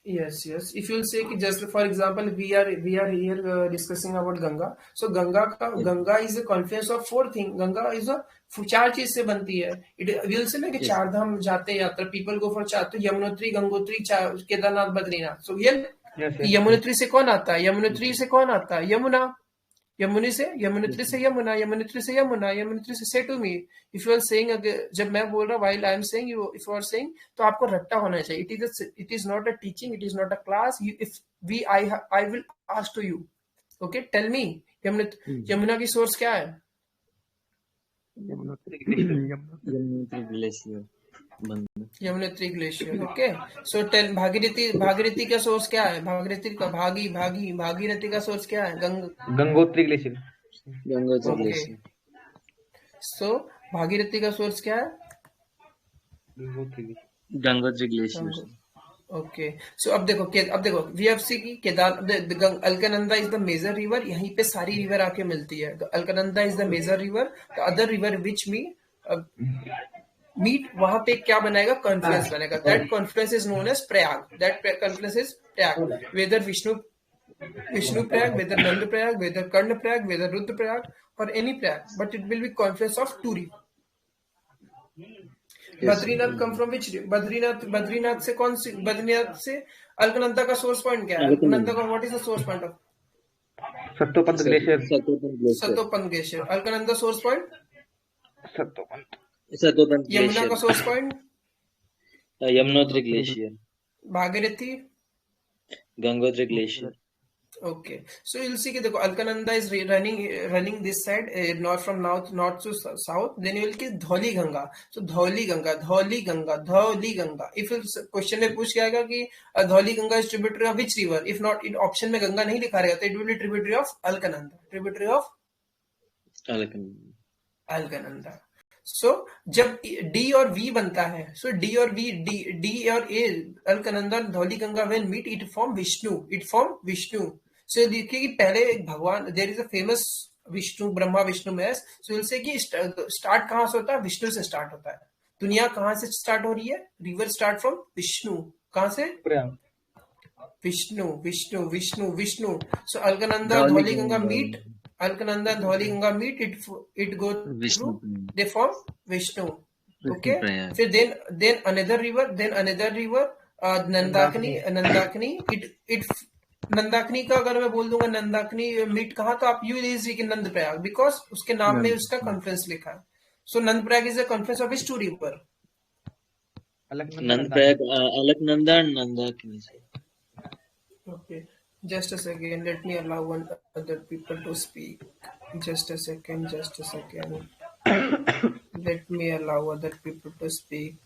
Yes. If you will say कि just for example we are here discussing about Ganga. So Ganga is a confluence of four things. Ganga is a चार चीज से बनती है. We will say ना कि चार धाम जाते यात्रा, people go for चार, तो यमुनोत्री, गंगोत्री, केदारनाथ, बद्रीनाथ. So यमुनोत्री से कौन आता है, यमुनोत्री से कौन आता है, यमुनोत्री से यमुना, यमुनोत्री से say to me. If you are saying, जब मैं बोल रहा, while I am saying, if you are saying, तो आपको रट्टा होना चाहिए. It is not a teaching, it is not a class. I will ask to you. Okay, tell me, Yamuna की सोर्स क्या है? Yamunotri glacier. Okay, so tell Bhagirathi का source क्या है, भागीरथी का सोर्स क्या है, गंगोत्री ग्लेशियर. सो भागीरथी का सोर्स क्या है, गंगोत्री ग्लेशियर. ओके, सो अब देखो वी हैव सी की Alaknanda is the major river, यहीं पे सारी रिवर आके मिलती है. Alaknanda is the major river, the other river which meet वहां पे क्या बनाएगा, कॉन्फ्लुएंस बनेगा. That confluence is known as Prayag. That confluence is Prayag. Whether Vishnu Prayag, whether Nand Prayag, whether Karna Prayag, whether Rudra Prayag, और any Prayag, but it will be confluence of two river. Badrinath come from which, Badrinath से कौन सी, बद्रीनाथ से अलकनंदा का सोर्स पॉइंट क्या है, अलकनंदा का what is the source point of Satopanth glacier. Alaknanda source point Satopanth. Yamuna का source point Yamunotri glacier. Bhagirathi Gangotri glacier. Okay, so you'll see कि देखो Alaknanda is running this side, north from north to south. Then you will see Dhauli Ganga. So Dhauli Ganga. If question में पूछ जाएगा कि Dhauli Ganga is tributary of which river, if not in option में गंगा नहीं लिखा रहेगा, तो it will be tributary of Alaknanda. Tributary of Alaknanda. So जब D और V बनता है, so D और A, Alaknanda Dhauli Ganga when meet, it form Vishnu. So देखिए कि पहले भगवान, there is a famous Vishnu, Brahma Vishnu में, so you'll say कि स्टार्ट कहां से होता है, विष्णु से स्टार्ट होता है. दुनिया कहां से स्टार्ट हो रही है, रिवर स्टार्ट फ्रॉम विष्णु. कहां से, Vishnu. So Alaknanda Dhauli Ganga meet, Alkananda and Dhauliganga meet, it goes Vishnu through, Prayag. they form Vishnu. Vishnu Okay. Prayag. फिर then another river, Nandakini, it नंदाकनी का अगर मैं बोल दूंगा नंदाकनी मीट कहाँ, तो आप यू इजी कि नंद प्रयाग, बिकॉज उसके नाम में उसका कॉन्फ्रेंस लिखा है. So Nand Prayag is a conference of which two river? Nand Prayag, Alaknanda and Nandakini. Okay, just a second. Let me allow one other people to speak. Just a second. Let me allow other people to speak.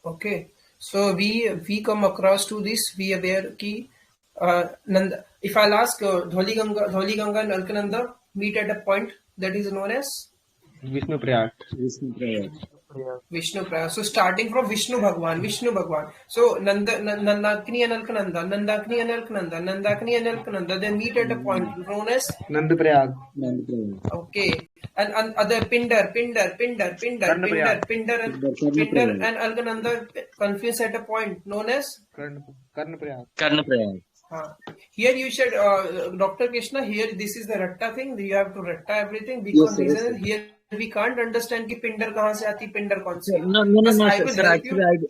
Okay, so we come across to this. We aware ki Nanda. If I'll ask Dhauliganga and Alkananda meet at a point that is known as Vishnu Prayag. Vishnu Prayag. Vishnu Prayag. So starting from Vishnu Bhagwan. So Nandakini and Alkananda, they meet at a point known as Nand Prayag. Nand Prayag. okay, and other Pindar and Alkananda confuse at a point known as Karna Prayag. Karna Prayag. Here you should Dr. Krishna, here this is the ratta thing, you have to ratta everything, because Yes, reason is here we can't understand कि पिंडर कहाँ से आती, पिंडर कौन सी. No, Bas I sir. will Sir, help actually,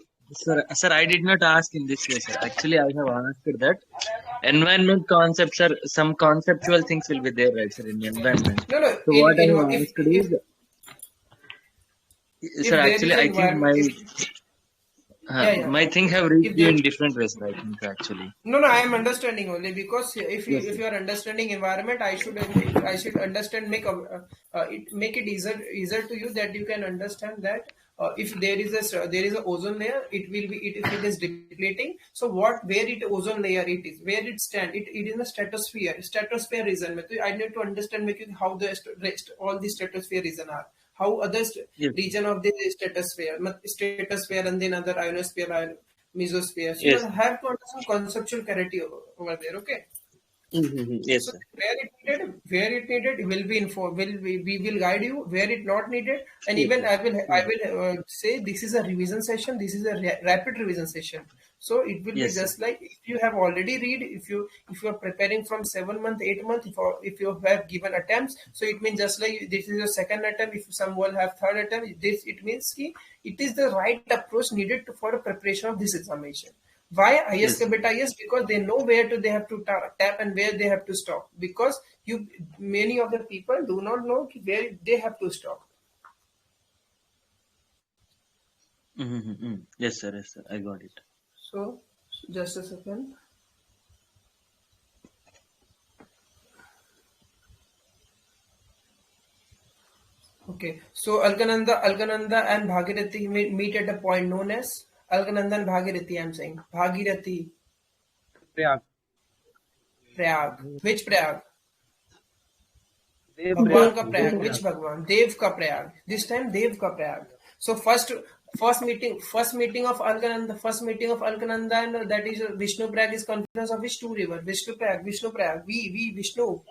sir, I did not ask in this way, sir. Actually, I have asked that environment concepts are some conceptual things will be there, right, sir, in environment. No, So what I have asked is, sir, there actually, is I an think Yeah. my thing have reached If you there- in different ways, I think, actually. No, I am understanding only, because if you are understanding environment, I should understand, make it easier to you, that you can understand that if there is a ozone layer, it will be if it is depleting. So where it ozone layer it is, where it stand, it is in the stratosphere region. I need to understand how the all the stratosphere region are. How other Yes. region of the stratosphere and then other ionosphere, mesosphere. So Yes. you have to understand conceptual clarity over there. Okay. Yes, So sir. where it needed will be informed. We will guide you where it not needed, and Yes, even sir. I will say this is a revision session. This is a rapid revision session. So it will Yes, be just like if you have already read, if you are preparing from 7 month, 8 month, if you have given attempts, so it means just like this is your second attempt. If someone have third attempt, it means ki it is the right approach needed for the preparation of this examination. Why IS Yes. ka beta yes? Because they know where they have to tap and where they have to stop. Because many of the people do not know where they have to stop. Yes, sir. I got it. So just a second. Okay. So Alkananda and Bhagirathi meet at a point known as Alkananda and Bhagirathi. I am saying Bhagirathi. Prayag. Prayag. Which Prayag? देव भगवान का Prayag. Which भगवान? देव का Prayag. This time देव का Prayag. So first meeting of Alkananda and that is Vishnu Prayag is conference of which two river? Vishnu Prayag. Vishnu.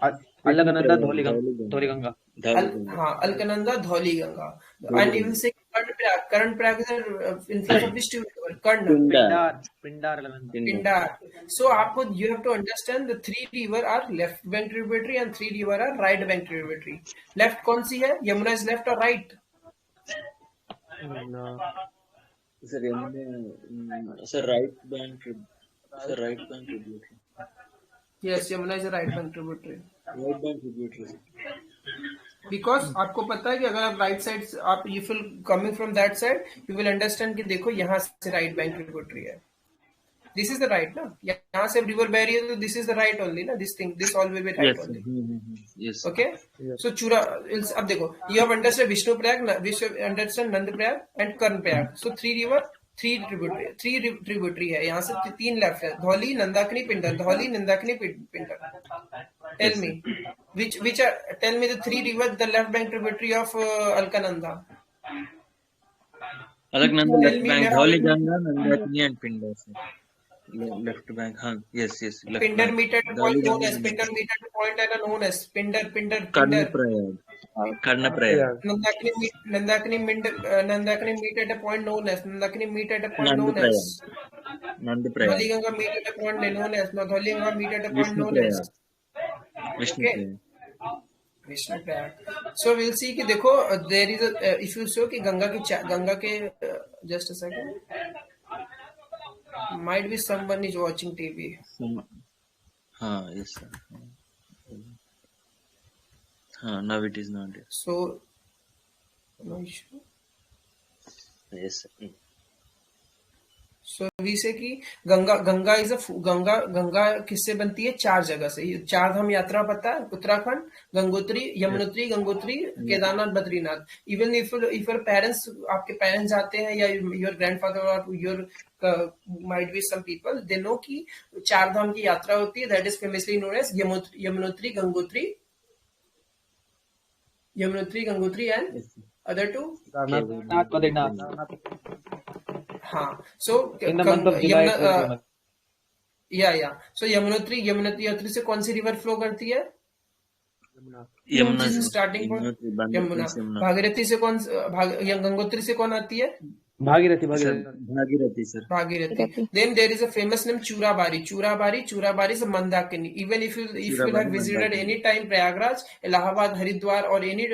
Alaknanda Dhauliganga. हाँ, Alkananda, Dhauliganga. And you will say Karn Prayag is influence of which two river? Karna. Pindar. Pindar. So you have to understand the three river are left bank tributary and three river are right bank tributary. Left कौन सी है? Yamuna is left or right? Sir, sir, right bank tributary. Yes, Yamuna is a right bank tributary. Right bank tributary. Because आपको पता है कि अगर आप right side आप you will coming from that side you will understand कि देखो यहाँ से राइट बैंक ट्रिब्यूटरी है. दिस इज द राइट ना, यहाँ से रिवर बह रही है तो this is the right only ना, this all will be right only. Yes. Okay. So Chura अब देखो you have understand Vishnu Prayag, understand Nand Prayag and Karna Prayag. So three river three tributary है. यहाँ से तीन लेफ्ट है, Dhauli Nandakini Pindar. Dhauli Nandakini Pindar. Tell me the three rivers, the left bank tributary of Alkananda. Alaknanda left bank, left- Dhauliganga, Nandakini and Pindar. Left bank, yes. Left Pindar bank. meet at a point known as Pindar meet at a point and known as Pindar. Karna Prayag. Nandakini meet at a point known as Nand Prayag. Dhauliganga meet at a point known as Dhauliganga meet at a point Vishnu known as. Prayag. Vishnu Okay. Prayag. Vishnu Prayag. So we'll see कि देखो there is a if you show कि गंगा के just a second, might be someone is watching TV. हाँ, yes sir. हाँ, now it is not there. So no issue. Yes sir. So we say कि Ganga is Ganga किससे बनती है? 4 जगह से. 4 धाम यात्रा पता है? Uttarakhand, Gangotri, Yamunotri, Gangotri, Kedarnath, Badrinath. Even if your parents, आपके पेरेंट्स जाते हैं या योर ग्रैंडफादर और your might be some people, they know कि 4 धाम की यात्रा होती है. That is famously known as Yamunotri, Gangotri and other 2. हाँ. So in the month of July. So Yamunotri से कौन सी रिवर फ्लो करती है? यमुना से. Starting point Yamuna. भागीरथी से गंगोत्री से कौन आती है? Bhagirathi sir. Bhagirathi. Then there is a famous name Churabari is a Mandakini. Even if you have visited any time Prayagraj, Allahabad, Haridwar or any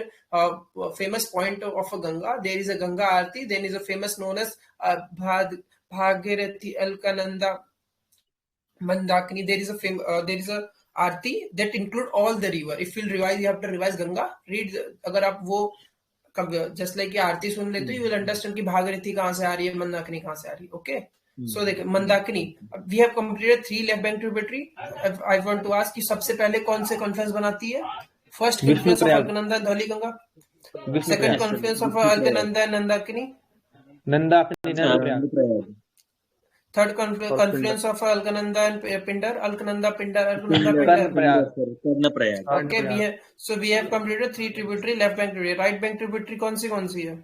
famous point of a Ganga, there is a Ganga Aarti. Then is a famous known as Bhagirathi, Alkananda, Mandakini. There is a Aarti that include all the river. If you revise, you have to revise Ganga. Read अगर आप वो just like आरती सुन लेते you will understand कि भागीरथी कहाँ से आ रही है, मंदाकिनी कहाँ से आ रही है. ओके. सो देखिए Mandakini, we have completed 3 left bank tributary. I want to ask कि सबसे पहले कौन से कॉन्फ्लुएंस बनाती है? First confluence of Alaknanda and Dhauliganga. Second confluence of Alaknanda and Nandakini. Third confluence of Alaknanda and Pinder. Karnaprayag. Okay. we have completed 3 tributary. Left bank tributary. Right bank tributary कौन सी है?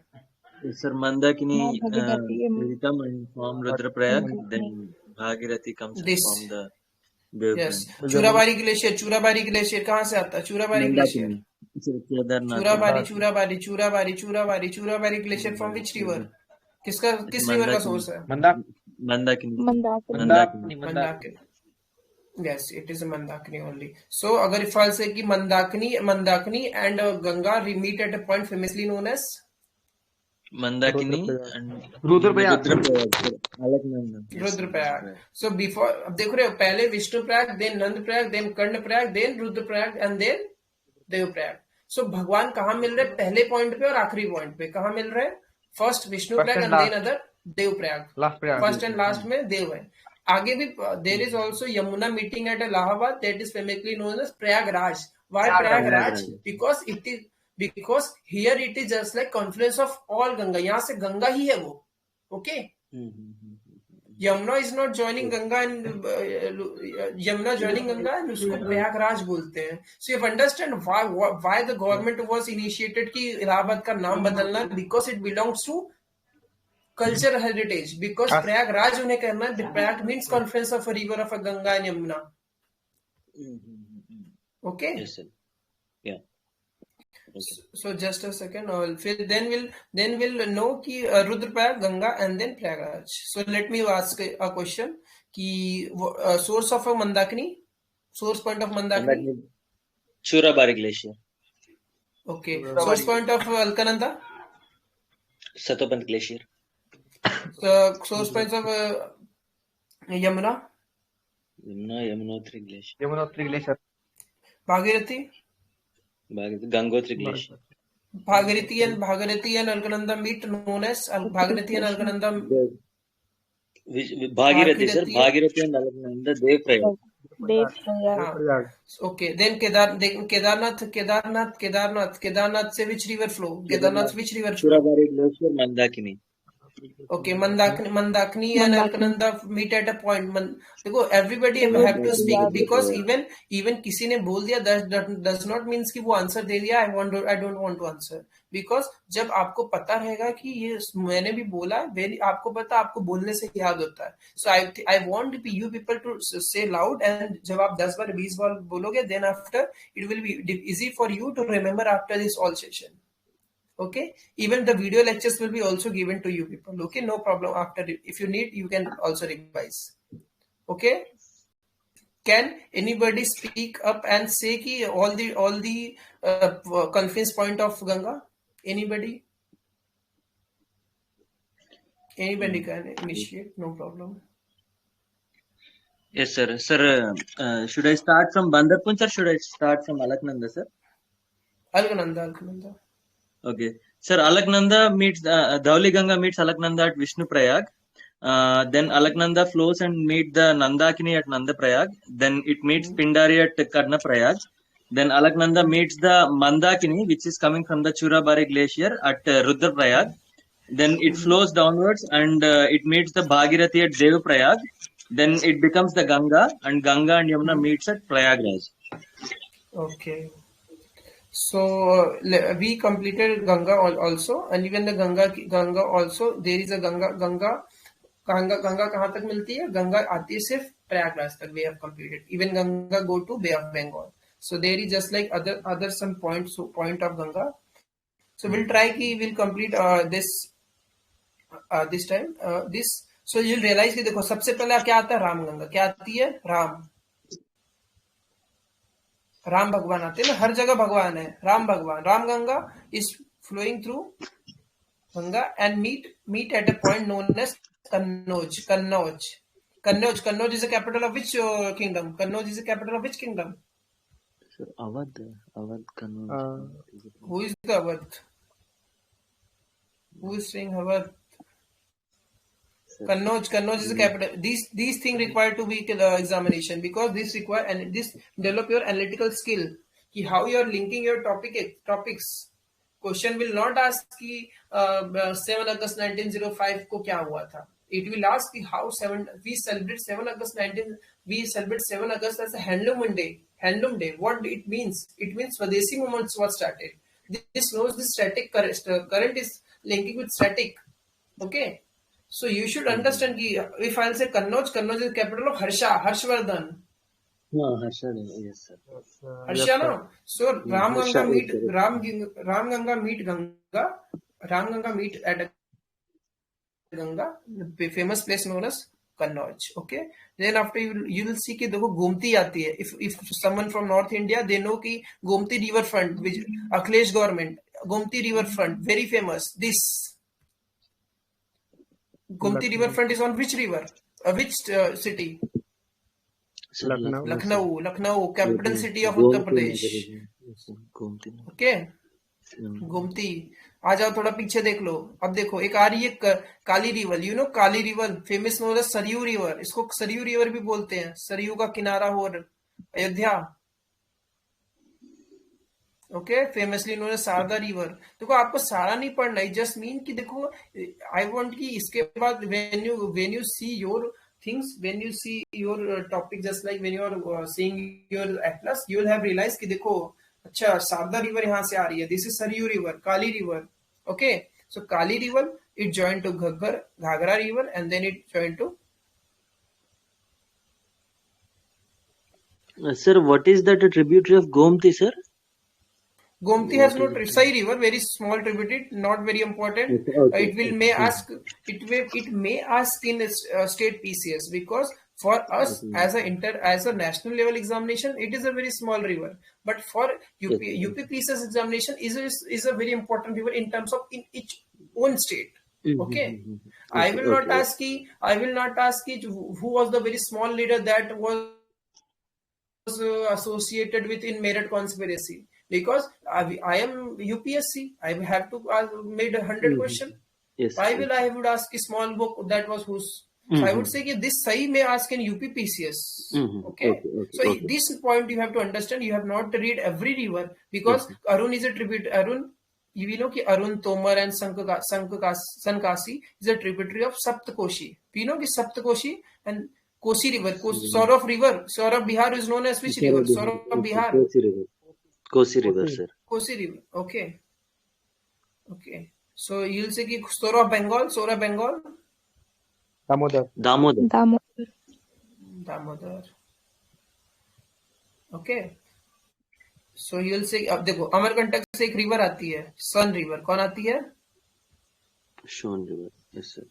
Sir, Mandakini will come and form Rudraprayag. Then Bhagirathi comes and form the Dev. Yes. Chorabari glacier कहाँ से आता है? Chorabari glacier. Chorabari glacier from which river? किस river का source है? Mandakini. Yes, it is a Mandakini only. So अगर if I say कि Mandakini and Ganga meet at a point famously known as Mandakini and Rudraprayag. Rudraprayag. So before, अब देख रहे हो, पहले Vishnu Prayag, then Nand Prayag, then Karna Prayag, then Rudraprayag and then Dev Prayag. So भगवान कहाँ मिल रहे? पहले पॉइंट पे और आखिरी पॉइंट पे कहाँ मिल रहे? First Vishnu Prayag and then other Dev Prayag. First and last में देव है. आगे भी there is also Yamuna meeting at Allahabad, that is famously known as Prayagraj. Why Prayagraj? Because here it is just like confluence of all Ganga. यहाँ से गंगा ही है वो. Okay. Yamuna is not joining Ganga and Yamuna joining Ganga and उसको प्रयागराज बोलते हैं. So you understand why the government was initiated कि इलाहाबाद का नाम बदलना, because it belongs to culture heritage. Because Prayagraj उन्हें कहना है. Prayag means confluence of a river of a Ganga and Yamuna. Okay. Yes, sir. Yeah. Okay. So just a second. Then we'll know कि Rudraprayag, Ganga and then Prayagraj. So let me ask a question कि source of a Mandakini, source point of Mandakini. Churabari glacier. Okay. Source point of Alkananda. Satopant glacier. Source points of Yamuna. Yamunotri glacier. Bhagirathi. Gangotri glacier. Bhagirathi and Alkananda meet known as Bhagirathi and Alkananda. Bhagirathi, sir. Bhagirathi and Alkananda Dev Prayag. Okay. Then Kedarnath से which river flow? Which river flow? Churabari glacier, Mandakini. Okay, Mandakini and Alkananda meet at a point. देखो, everybody have to speak because even किसी ने बोल दिया that does not means कि वो answer दे दिया. I don't want to answer because जब आपको पता रहेगा कि ये मैंने भी बोला, आपको पता, आपको बोलने से याद होता है. So I want you people to say loud and जब आप 10 बार 20 बार बोलोगे, then after it will be easy for you to remember after this all session. Okay, even the video lectures will be also given to you people. Okay, no problem. After, if you need, you can also revise. Okay. Can anybody speak up and say ki all the confluence point of Ganga? Anybody can initiate, no problem. Yes, sir. Sir, should I start from Bandarpunch or should I start from Alaknanda, sir? Alaknanda. Okay. Sir, Alaknanda meets Dhauli Ganga meets Alaknanda at Vishnu Prayag. Then Alaknanda flows and meet the Nandakini at Nanda Prayag. Then it meets Pindari at Karna Prayag. Then Alaknanda meets the Mandakini, which is coming from the Churabari glacier at Rudra Prayag. Then it flows downwards and it meets the Bhagirathi at Dev Prayag. Then it becomes the Ganga, and Ganga and Yamuna meets at Prayagraj. Okay. So we completed Ganga also, and even the Ganga also, there is a Ganga कहाँ तक मिलती है? गंगा आती है सिर्फ प्रयागराज तक. We have completed. Even Ganga go to Bay of Bengal. So there is just like other some point of Ganga. So we'll try कि we'll complete this time this. So you'll realize कि देखो सबसे पहले क्या आता है? राम गंगा. क्या आती है? राम भगवान आते हैं ना, हर जगह भगवान है. राम भगवान, Ram Ganga is flowing through Ganga and meet at a point known as Kannauj. Kannauj is the capital of which kingdom? Kannauj is the capital of which kingdom? Sir, Awadh Kannauj. Who is the Awadh? Who is saying Awadh? Kannauj is the capital. These things require to be examination, because this require and this develop your analytical skill. कि how you are linking your topics. Question will not ask कि 7 August 1905 को क्या हुआ था. It will ask how we celebrate 7 August 7 August as a handloom day. What it means? It means Swadeshi movements was started. This knows the static current is linking with static. Okay. So you should understand कि if I'll say Kannauj is the capital of Harshvardhan. No, Harsha, yes, sir. Harsha, no. So Ram Ganga meet Ganga. Ram Ganga meet at Ganga, the famous place known as Kannauj. Okay. Then after you will see कि देखो गोमती आती है. If someone from North India, they know कि Gomti River Front, which Akhilesh government, Gomti River Front, very famous. This Gomti River Front is on which river? Which city? Lucknow, capital city of Uttar Pradesh. Okay. Gomti. आ जाओ थोड़ा पीछे देख लो. अब देखो एक आ रही है Kali river. You know Kali river famous known as Saryu river. इसको सरयू रिवर भी बोलते हैं. सरयू का किनारा हो Ayodhya. Okay. Famously known as Sharda river. देखो आपको सारा नहीं पढ़ना. जस्ट मीन कि देखो आई वांट कि इसके बाद when you see your things, when you see your topic, just like when you are seeing your atlas, you will have realized कि देखो अच्छा शारदा रिवर यहाँ से आ रही है. This is Saryu river, Kali river. Okay. So Kali river it joined to Ghagra river and then it joined to Sir, what is that a tributary of Gomti, sir? Gomti has no Sai river, very small tributary, not very important. It may ask in state PCS, because for us as a national level examination, it is a very small river. But for UP PCS examination is a very important river in terms of in each own state. Okay. I will not ask who was the very small leader that was associated with in Meerut conspiracy. Because I am UPSC, I have to made 100 question. Yes. Why will I would ask a small book that was whose? So I would say that this Sai may ask in UP PCS. Okay. So this point you have to understand. You have not to read every river, because Arun is a tribute. Arun, you know कि Arun Tomar and Sankasi is a tributary of Saptakoshi. We know कि Saptakoshi and Kosi river, Saurav river, Saurav Bihar is known as which river? Saurav Bihar. Kosi river, sir. Kosi river. Okay. Okay. So you'll say कि Saurav Bengal. Damodar. Okay. So you'll say अब देखो अमरकंटक से एक river आती है, सन river. कौन आती है? Shon river. Yes, sir.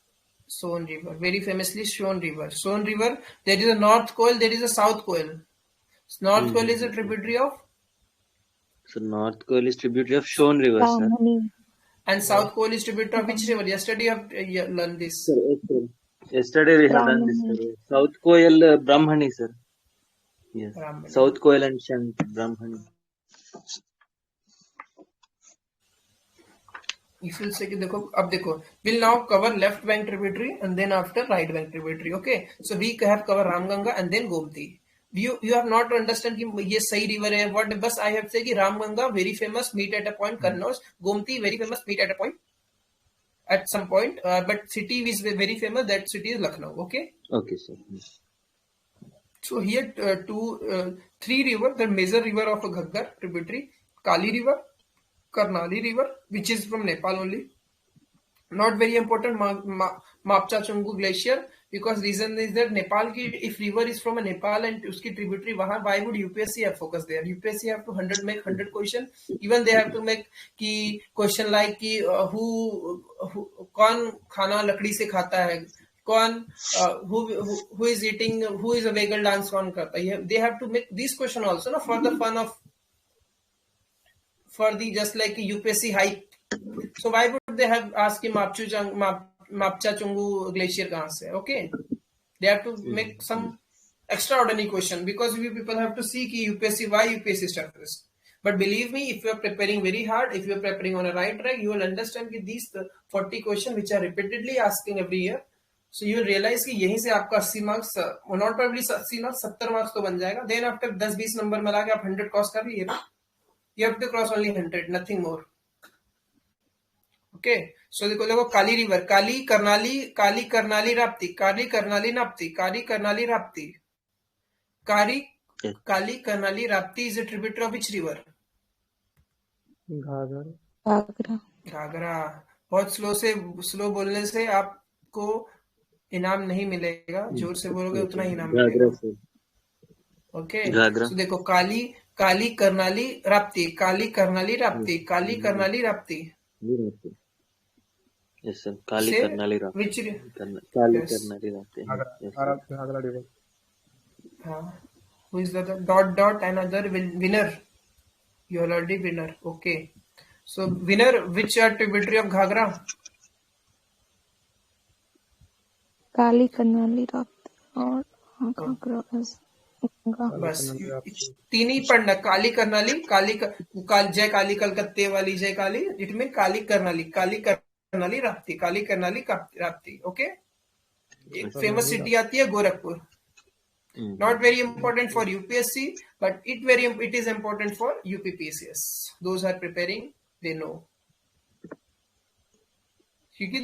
Son River, very famously Son River. Son River, there is a North Coil, there is a South Coil. North Coil is a tributary of, So North Coil is tributary of Shon River, sir. Brahmani. and South Coil is tributary of which river? Yesterday you have learned this. Sir, yesterday we have done this, Brahmani. sir. South Coil, Brahmani, sir. Yes. Brahmani. South Coil and Shank, Brahmani. If you'll say कि देखो अब देखो we'll now cover left bank tributary and then after right bank tributary. Okay, so we have cover Ramganga and then Gomti. You have not to understand कि ये सही river है. What बस I have say कि Ramganga very famous meet at a point Kannauj, Gomti very famous meet at a point at some point, but city is very famous. That city is Lucknow. Okay. Okay, sir. So here three river, the major river of Ghaggar tributary, Kali River, Karnali River, which is from Nepal only. Not very important, Mapcha Chungu Glacier, because reason is that Nepal ki, if river is from a Nepal and uski tributary wahan, why would UPSC have focus there? UPSC have to make 100 question. Even they have to make ki question like ki who कौन खाना लकड़ी से खाता है, कौन who is eating, who is a vegan dance कौन करता है. They have to make this question also, no, for the fun of, for the just like UPSC hype. So why would they have asked him Mapcha Chungu glacier kahan se? Okay, they have to make some extraordinary question because you people have to see ki UPSC, why UPSC start this. But believe me, if you are preparing very hard, if you are preparing on a right track, you will understand कि these 40 questions which are repeatedly asking every year, so you will realize कि यहीं से आपका 80 marks, not probably 80 marks, 70 marks तो बन जाएगा. Then after 10-20 number मिला के आप 100 क्रॉस कर लिए, you have to cross only 100, nothing more. Okay, so देखो Kali river, Kali Karnali Rapti, Kali Karnali Rapti, Kali Karnali Rapti, Kali Karnali Rapti is a tributary of which river? Ghaghara. Ghaghara. बहुत स्लो बोलने से आपको इनाम नहीं मिलेगा, जोर से बोलोगे उतना ही इनाम मिलेगा. ओके, so देखो काली Karnali Rapti, Kali Karnali Rapti, Kali Karnali Rapti. Yes, sir. Kali Karnali Rapti. Which Kali Karnali Rapti. Yes, Ghagara river. Who is the another winner? You are already winner. Okay. So winner, which are tributary of Ghagra? काली करनाली राप्ती और घाघरा गंगा. बस तीन ही पढ़ना, काली करनाली, जय काली कलकत्ते वाली जय Kali, it mean Kali Karnali Rapti, Kali Karnali Rapti. Okay, एक famous city आती है Gorakhpur. Not very important for UPSC, but it is important for UPPCS. Those are preparing, they know. क्योंकि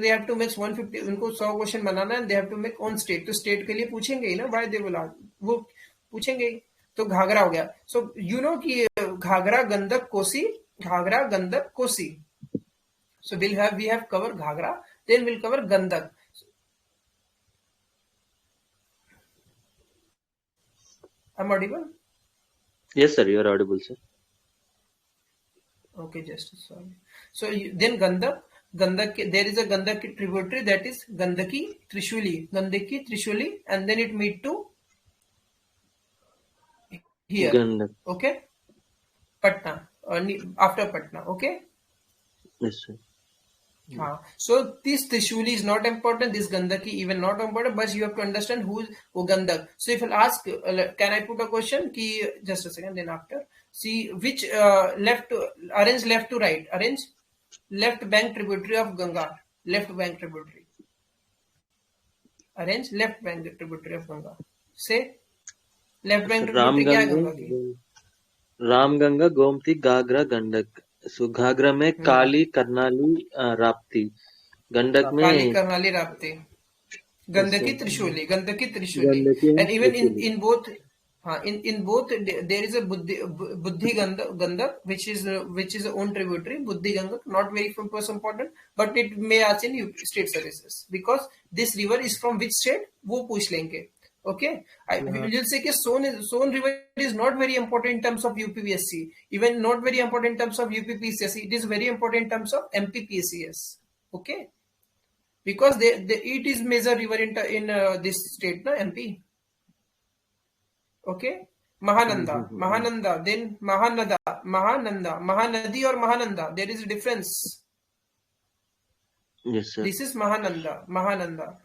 they have to make 150, उनको 100 क्वेश्चन बनाना है, they have to make on state. तो state के लिए पूछेंगे ही ना, why they will ask, वो पूछेंगे ही. तो घाघरा हो गया. So you know कि Ghaghara Gandak Kosi. So we have covered Ghagra, then we'll cover Gandak. I'm audible? Yes, sir. You are audible, sir. Okay, just sorry. So then Gandak, there is a Gandaki tributary, that is Gandaki Trishuli, and then it meet to here. Gandak. Okay, Patna, after Patna. Okay. Yes, sir. So this Trishuli is not important, this Gandaki even not important, but you have to understand who is Gandak. So if I'll ask, can I put a question? Just a second, then after. See which arrange left to right. Arrange left bank tributary of Ganga. Left bank tributary. Arrange left bank tributary of Ganga. Say left bank tributary क्या है गंगा की? रामगंगा, गोमती, घाघरा, गंडक. सो घाघरा में काली करनाली राप्ती, गंडक में काली Karnali Rapti, Gandaki Trishuli, and even in both there is a Buddhi Gandak, which is own tributary. Buddhi Gandak, not very important, but it may ask in state services because this river is from which state, वो पूछ लेंगे. Okay, we will say that Son River is not very important in terms of UPPSC, even not very important in terms of UPPCS. It is very important in terms of MPPCS. Okay, because it is major river in this state, na, MP. Okay. Mahananda, Mahananda, then Mahananda, Mahanadi or Mahananda, there is a difference. Yes, sir. This is Mahananda, Mahananda.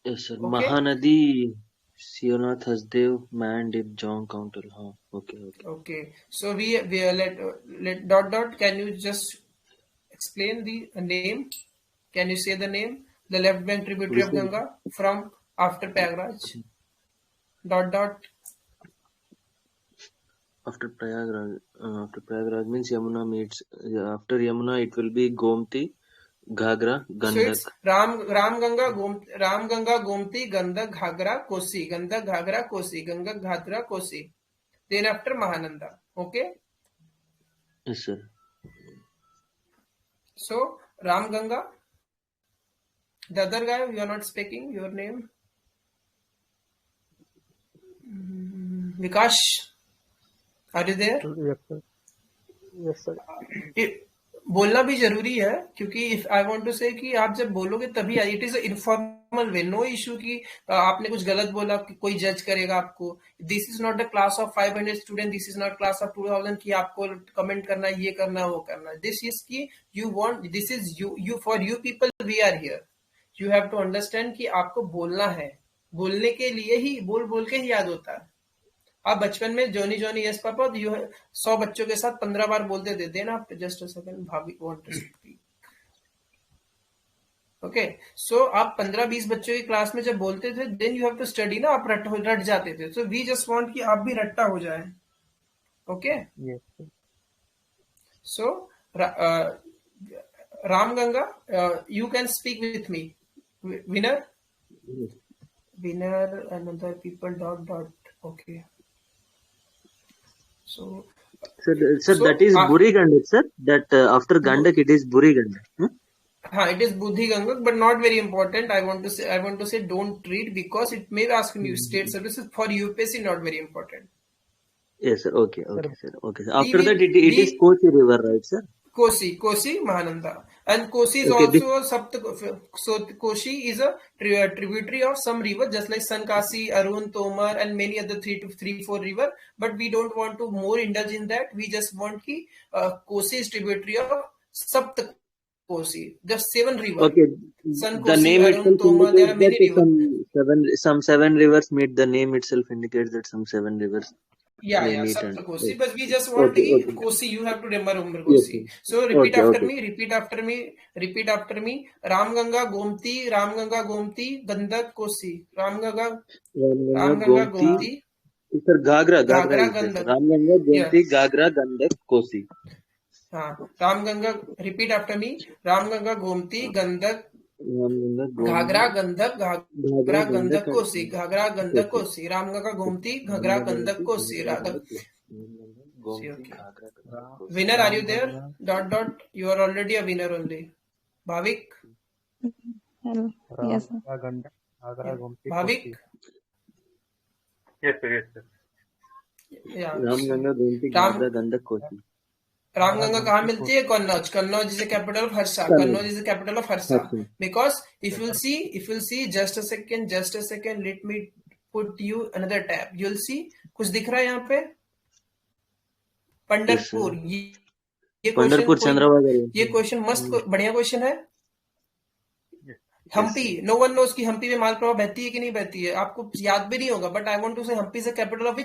Yes, sir. Okay. Mahanadi, Sionath Hasdev, Mandip, John Counter. हाँ, okay. Okay. So we let dot. Can you just explain the name? Can you say the name? The left bank tributary of Ganga from after Prayagraj. Dot. After Prayagraj means Yamuna meets. After Yamuna, it will be Gomti, Ghagra, Gandak. So it's Ram Ganga Gomti, Gandak, Ghagra, Kosi, Gandak, Ghagra, Kosi, Gandak, Ghagra, Kosi. Then after Mahananda. Okay. Yes, sir. So Ram Ganga. The other guy, you are not speaking your name. Vikash, are you there? Yes sir. बोलना भी जरूरी है, क्योंकि if I want to से कि आप जब बोलोगे तभी it is informal way, no issue कि आपने कुछ गलत बोला कि कोई जज करेगा आपको. This is not a class of 500 student, this is not class of 2000 कि आपको कमेंट करना, ये करना, वो करना. दिस इज कि you want, this is you for you people, we are here. You have to understand कि आपको बोलना है, बोलने के लिए ही बोल के ही याद होता है. आप बचपन में जोनी यस पापा 100 बच्चों के साथ 15 बार बोलते थे. देन आप जस्ट अ सेकंड, भाभी want to speak. Okay. So आप 15-20 बच्चों की क्लास में जब बोलते थे, then you have to study ना, आप रट जाते थे. सो वी जस्ट वांट कि आप भी रट्टा हो जाए. Okay. So Ram Ganga, you can speak with me. Winner and other people dot. Okay. So that is Buri Gandak, sir. That after Gandak it is Buri Gandak. It is Buddhi Gandak, but not very important. I want to say don't read, because it may ask you state services for UPSC, not very important. Yes, sir. Okay, sir. After that it is Kosi river, right, sir? Kosi, Mahananda. And Kosi is also a so Kosi is a tributary of some river, just like Sankasi, Arun, Tomar, and many other 3-4 river. But we don't want to more indulge in that. We just want ki Kosi is tributary of Sapt Kosi, the 7 river. Okay. Sun The Kosi, name Arun, itself Tomar, there are many indicates rivers. some 7 rivers meet. The name itself indicates that some 7 rivers. Yeah, meet Sapt and- Kosi. But we just want Kosi. You have to remember Kosi. Yes, So repeat Okay, Repeat after me. Ram Ganga Gomti, Gandak Kosi. Ram Ganga Gomti. Sir, Ghagra, Gandak. Ram Ganga, Gomti, Ghagra, Gandak, Kosi. Ram Ganga. Repeat after me. Ram Ganga Gomti, Gandak, Ram Ganga, Gomti, Ghagra, Gandak, Ghagra, Gandak, Kosi. Ghagra, Gandak, Kosi. Ram Ganga Gomti, Ghagra, Gandak, Kosi. Gomti, Okay. Ghagra, Gandak, Kosi. Winner, are you there? Dot. You are already a winner only. Bhavik. Hello. Yes, sir. Bhavik. Yes sir. Yeah. Ram Ganga, Gomti, Ghagra, Gandak, Kosi. Ram Ganga कहाँ मिलती है? Kannauj is the capital of Harsha. Kannauj is the capital of Harsha. Because if you'll see, just a second, let me put you another tab. You'll see कुछ दिख रहा है यहाँ पे. पंढरपुर. ये पंढरपुर चंद्रभागा. ये क्वेश्चन मस्त, बढ़िया क्वेश्चन है. हम्पी. नो वन नोज कि हम्पी में मालप्रभा बहती है कि नहीं बहती है. आपको याद भी नहीं होगा, but I want to say Hampi is the capital of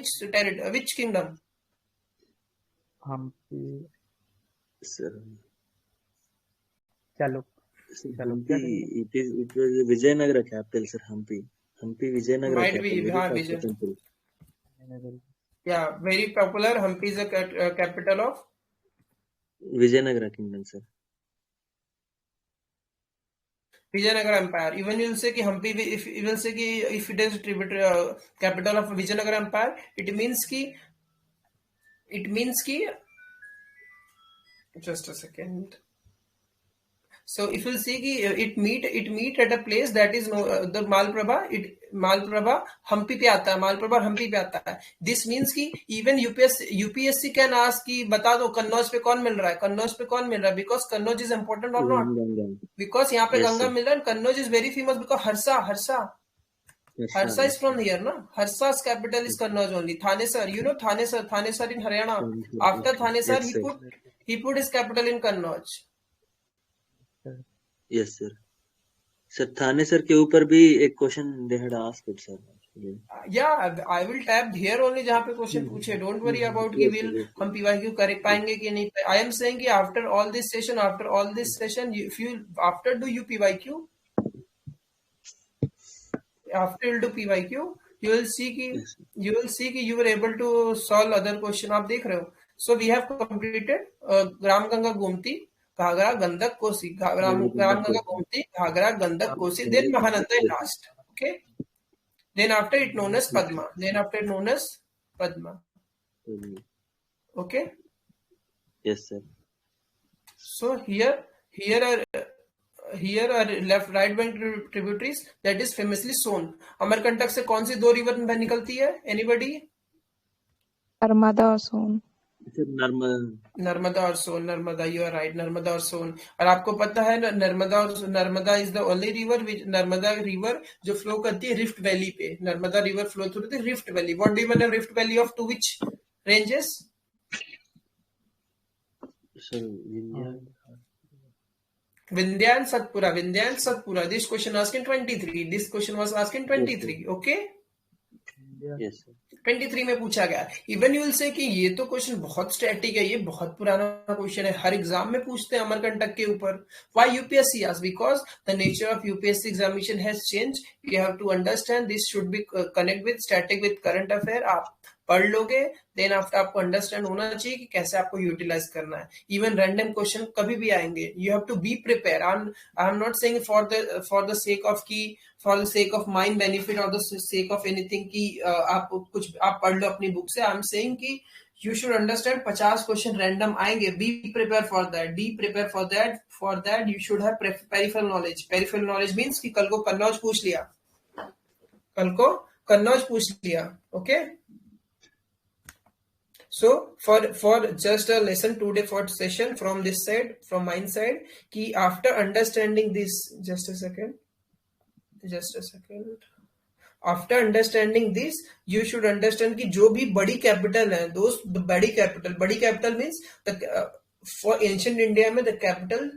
which kingdom? Hampi. Sir. Chalukya. It was Vijayanagara capital, sir. Hampi Vijayanagara Might capital. be, हाँ, Vijay. Yeah, very popular. Hampi is the capital of Vijayanagara kingdom, sir. Vijayanagara Empire. Even you'll say कि Hampi, if you will say कि if it is tributary capital of Vijayanagara Empire, it means कि just a second. So if you'll see कि it meet at a place that is the Malprabha Hampi पे आता है, मालप्रभा हम्पी पे आता है. This means कि even UPSC can ask कि बता दो कन्नौज पे कौन मिल रहा है, कन्नौज पे कौन मिल रहा है, because Kannauj is important or not, Ganga. because यहाँ पे Yes, गंगा sir. मिल रहा है. Kannauj is very famous because Harsa is from here, na? Harsa's capital is Kannauj only. Thanesar, you know Thanesar in Haryana. After Thanesar, Yes, sir. he put his capital in Kannauj. Yes, sir. Sir, Thane sir के ऊपर भी एक question they had asked it, sir. Yeah, I will tap here only जहाँ पे question पूछे. Don't worry about कि will हम PYQ कर पाएंगे कि नहीं. I am saying कि after all this session, if you after do you PYQ, after you'll do PYQ, you will see कि you were able to solve other question. आप देख रहे हो. So we have completed Ram Ganga Gomti Ghaghara Gandak Kosi, Ram Ganga Gomti Ghaghara Gandak Kosi, then Mahananda in last. Okay. Then after it known as Padma. Okay. Yes, sir. So here are right bank tributaries, that is famously Son. Amarkantak से कौन सी 2 river निकलती है? Anybody? Narmada और सोन. Sir, Narmada और सोन. Narmada, you are right. Narmada और सोन. और आपको पता है Narmada is the only river Narmada river जो फ्लो करती है रिफ्ट वैली पे. Narmada river flow through the rift valley. What do you mean rift valley of to which ranges? sir, Vindhya and Satpura. This question asked in 23. This question was asked in 23. Okay. yes, sir. 23 में पूछा गया. Even you will say कि ये तो question बहुत static है, ये बहुत पुराना क्वेश्चन है, हर एग्जाम में पूछते हैं अमरकंटक के ऊपर. Why UPSC ask? Because the nature of UPSC examination has change. You have to understand this should be connect with static with current affair. आप पढ़ लोगे, देन आफ्टर आपको अंडरस्टैंड होना चाहिए कि कैसे आपको यूटिलाइज करना है. इवन रैंडम क्वेश्चन कभी भी आएंगे, you have to be prepare. I am not saying for the sake of mind benefit और द सेक ऑफ एनीथिंग कि आप पढ़ लो अपनी बुक से. आई एम सेइंग कि you should understand 50 question random आएंगे. Be prepare for that. You should have peripheral knowledge means कि कल को कन्नौज पूछ लिया. Okay. So for just a lesson today for session from this side, from my side, कि after understanding this, just a second. After understanding this, you should understand कि जो भी बड़ी कैपिटल है, those बड़ी capital means for ancient India में the capital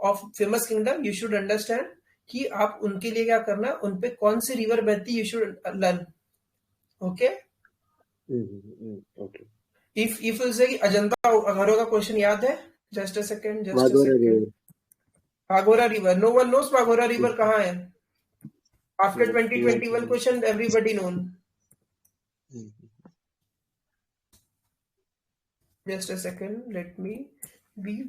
of famous kingdom, you should understand कि आप उनके लिए क्या करना, उन पे कौन सी रिवर बहती, you should learn. Okay. Okay. If you say Ajanta अघोरा का क्वेश्चन याद है? Just a second. Vaghora river. No one knows Vaghora river कहाँ है. After 2021 question, everybody known. Just a second. Let me be.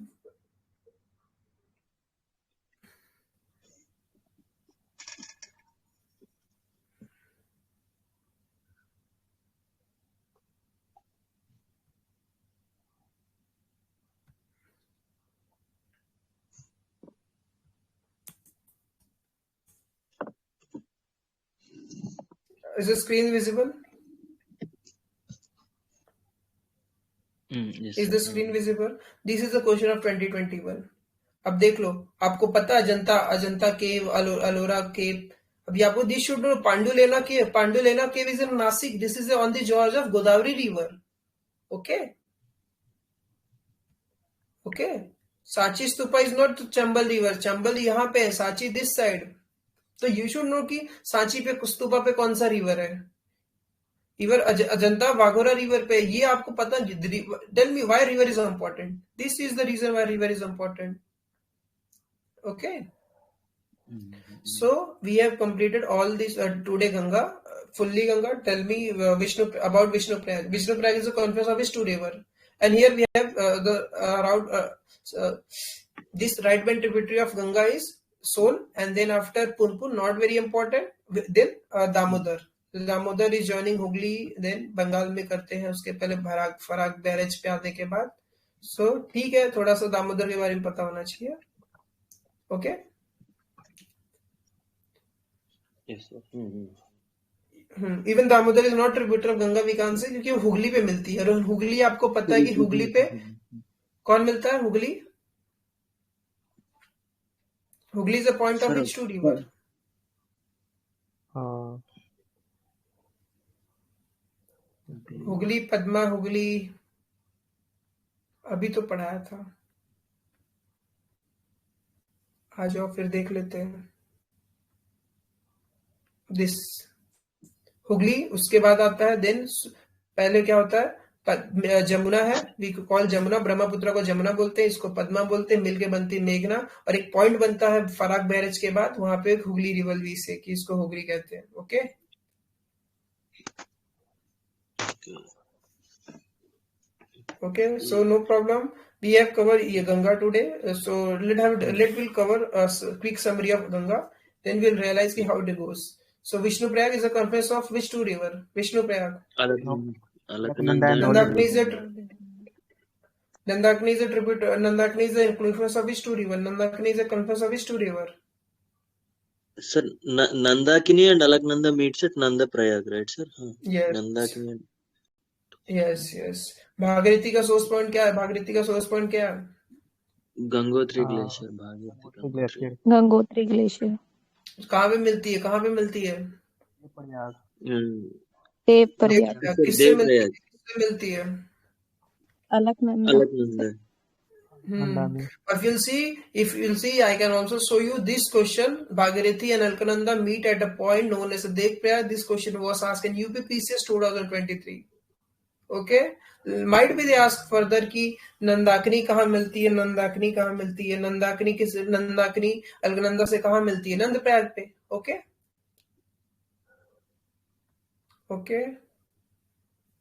Is the screen visible? Yes, Is the screen visible? This is the question of 2021. अब देख लो, आपको पता अजंता केव, Ellora cave. अभी आपको this should know. Pandulena cave is in Nashik. This is on the gorge of Godavari river. Okay. Sanchi stupa is not Chambal river. Chambal यहाँ पे है, Sanchi this side. तो यू शुड नो कि सांची पे स्तूपा पे कौन सा रिवर है. रिवर अजंता वाघोरा रिवर पे, ये आपको पता. Tell me why river is important. This is the reason why river is important. Okay. So we have completed all this today. Fully Ganga. Tell me about Vishnu Prayag. Vishnu Prayag is the confluence of these two rivers, and here we have this right bank tributary of Ganga is Son, and then after Punpun, not very important. Then Damodar is joining Hooghly, then Bengal में करते हैं. उसके पहले फराक barrage पे आने के बाद. So ठीक है, थोड़ा सा दामोदर के बारे में पता होना चाहिए. Okay. Yes, sir. Even Damodar is not tributary of Ganga, we can say, क्योंकि वो हुगली पे मिलती है, और हुगली आपको पता है कि हुगली पे कौन मिलता है? Hooghly is a point of Sir, which two river? हाँ हुगली, पद्मा, हुगली अभी तो पढ़ाया था, आ जाओ फिर देख लेते हैं। दिस हुगली, उसके बाद आता है देन, पहले क्या होता है? जमुना है, वी कॉल जमुना, ब्रह्मपुत्र को जमुना बोलते हैं, इसको पद्मा बोलते हैं, मिलके बनती है मेघना, और एक पॉइंट बनता है फराक बैरेज के बाद, वहां पे हुगली रिवर वी से, कि इसको हुगली कहते हैं। Okay okay, so no problem, we have covered Ganga today, so let we'll cover a quick summary of Ganga, then we'll realize ki how it goes. So Vishnu Prayag is a confluence of which two river? Vishnu Prayag. Alaknanda and Nandakini is a tribute, Nandakini is a confluence of which two river? Nandakini is a confluence of which two river? Sir, Nandakini and Alaknanda meets at Nanda Prayag, right, sir? Yes. Nandakini and... yes. Bhagirathi का source point क्या है? भागीरथी का source point क्या है? Gangotri glacier, Bhagirathi glacier, Gangotri glacier, कहाँ पे मिलती है? कहाँ पे मिलती है? प्रयाग, देव प्रयाग, देवप्रयाग। किससे मिलती है? अलकनंदा, Alaknanda. नंदा में। If you'll see, I can also show you this question. Bhagirathi and Alkananda meet at a point known as a Devprayag. This question was asked in UPPCS 2023. Okay, might be they ask further कि नंदाकिनी कहाँ मिलती है? नंदाकिनी कहाँ मिलती है? नंदाकिनी अलकनंदा से कहाँ मिलती है? नंदप्रयाग पे। Okay.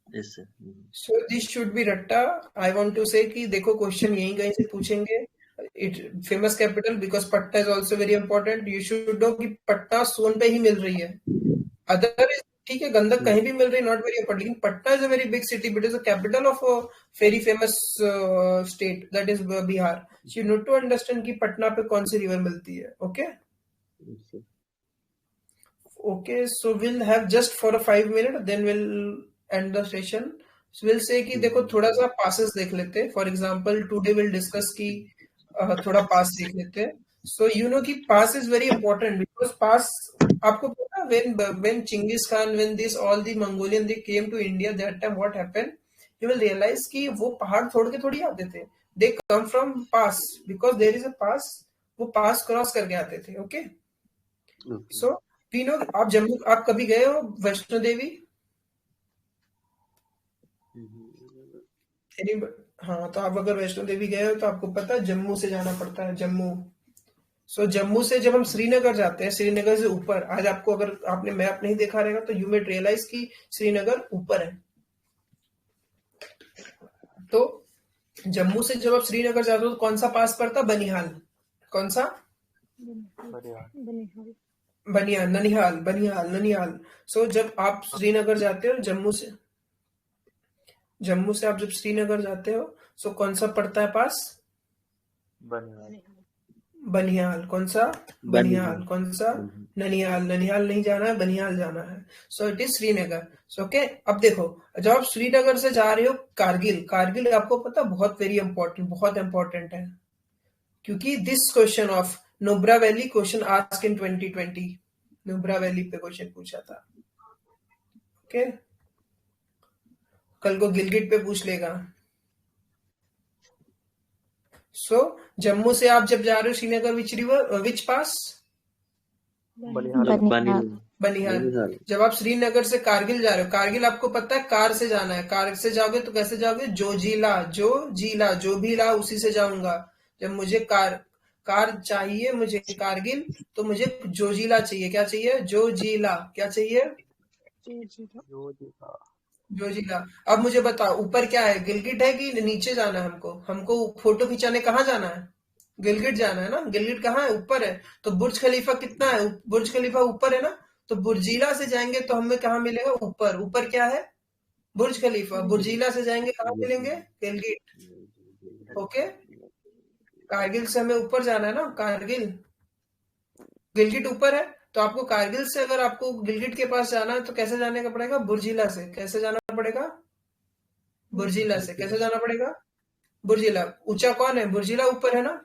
Yes, sir. So this should be रट्टा. I want to say कि देखो क्वेश्चन यहीं कहीं से पूछेंगे. It famous capital because Patna is also very important. You should know कि पटना सोन पे ही मिल रही है. Other ठीक है, गंदक कहीं भी मिल रही, नॉट वेरी इंपॉर्टेंट, लेकिन Patna is a very big city, but is a capital of very famous state, that is Bihar. You need to understand कि पटना पे कौन सी रिवर मिलती है. Okay, so will have just for 5 minute, then will end the session. Will say कि देखो थोड़ा सा पासेस देख लेते हैं. For example today will discuss की थोड़ा पास देख लेते हैं. So you know कि pass is very important because pass, आपको पता when Genghis Khan, when this all the Mongolian they came to India, that time what happened, you will realize कि वो पहाड़ छोड़ के थोड़ी आते थे. They come from pass because there is a pass, वो pass cross करके आते थे. Okay. So we know, आप जम्मू, आप कभी गए हो वैष्णो देवी? हाँ, तो आप अगर वैष्णो देवी गए हो तो आपको पता है जम्मू से जाना पड़ता है. जम्मू. सो जम्मू से जब हम श्रीनगर जाते हैं, श्रीनगर से ऊपर, आज आपको अगर आपने मैप नहीं देखा रहेगा तो यू मे रियलाइज कि श्रीनगर ऊपर है. तो जम्मू से जब आप श्रीनगर जाते हो तो कौन सा पास पड़ता? बनिहाल. कौन सा? ननिहाल. सो जब आप श्रीनगर जाते हो, जम्मू से आप जब श्रीनगर जाते हो, सो कौन सा पड़ता है पास? बनिहाल. कौन सा? बनिहाल. कौन सा? ननिहाल. ननिहाल नहीं जाना है, बनिहाल जाना है. सो it is Srinagar. So okay, अब देखो जब आप श्रीनगर से जा रहे हो कारगिल आपको पता बहुत वेरी इंपॉर्टेंट, बहुत इंपॉर्टेंट है, क्योंकि this question of Nubra valley question ask in 2020. Nubra valley पे क्वेश्चन पूछा था. ओके, कल को गिलगिट पे पूछ लेगा. सो जम्मू से आप जब जा रहे हो श्रीनगर, विच रिवर, विच पास? बनिहाल. जब आप श्रीनगर से कारगिल जा रहे हो, कारगिल आपको पता है कार से जाना है. कार से जाओगे तो कैसे जाओगे? जोजिला, जो भी ला उसी से जाऊंगा. जब मुझे कार चाहिए, मुझे कारगिल, तो मुझे जोजिला चाहिए. क्या चाहिए? जोजिला. क्या चाहिए? जोजिला. अब मुझे बताओ ऊपर क्या है? गिलगिट है कि नीचे जाना है? हमको फोटो खिंचाने कहाँ जाना है? गिलगिट जाना है ना. गिलगिट कहाँ है? ऊपर है. तो बुर्ज खलीफा कितना है? बुर्ज खलीफा ऊपर है ना. तो बुर्जीला से जाएंगे तो हमें कहाँ मिलेगा? ऊपर क्या है? बुर्ज खलीफा. बुर्जीला से जाएंगे कहाँ मिलेंगे? गिलगिट. ओके, कारगिल से हमें ऊपर जाना है ना, कारगिल, गिलगिट ऊपर है, तो आपको कारगिल से अगर आपको गिलगिट के पास जाना है तो कैसे जाने का पड़ेगा, बुर्जिला से। कैसे जाना पड़ेगा, बुर्जिला से। कैसे जाना पड़ेगा, बुर्जिला। ऊंचा कौन है, बुर्जिला ऊपर है ना,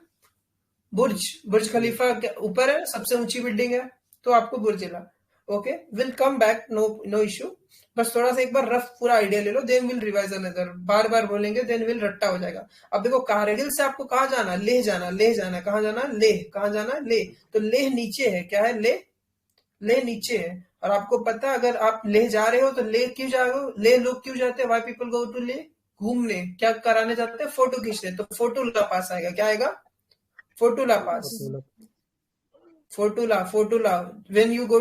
बुर्ज खलीफा ऊपर है, सबसे ऊंची बिल्डिंग है, तो आपको Burzila. Okay, will come back, no issue. बस थोड़ा सा एक बार रफ पूरा आइडिया ले लो, देन विल रिवाइज अनदर। बार बार बोलेंगे देन विल रट्टा हो जाएगा। अब देखो कारगिल से आपको कहाँ जाना, लेह जाना, लेह जाना। कहाँ जाना, लेह। कहाँ जाना, लेह। तो लेह नीचे है, क्या है, लेह, लेह नीचे है। और आपको पता है अगर आप लेह जा रहे हो तो लेह क्यों जा रहे हो, लेह लोग क्यों जाते हैं, why people go to Leh, घूमने। क्या कराने जाते हैं, फोटो खींचने। तो फोटोला पास आएगा, क्या आएगा, फोटोला पास। फोटोला व्हेन यू गो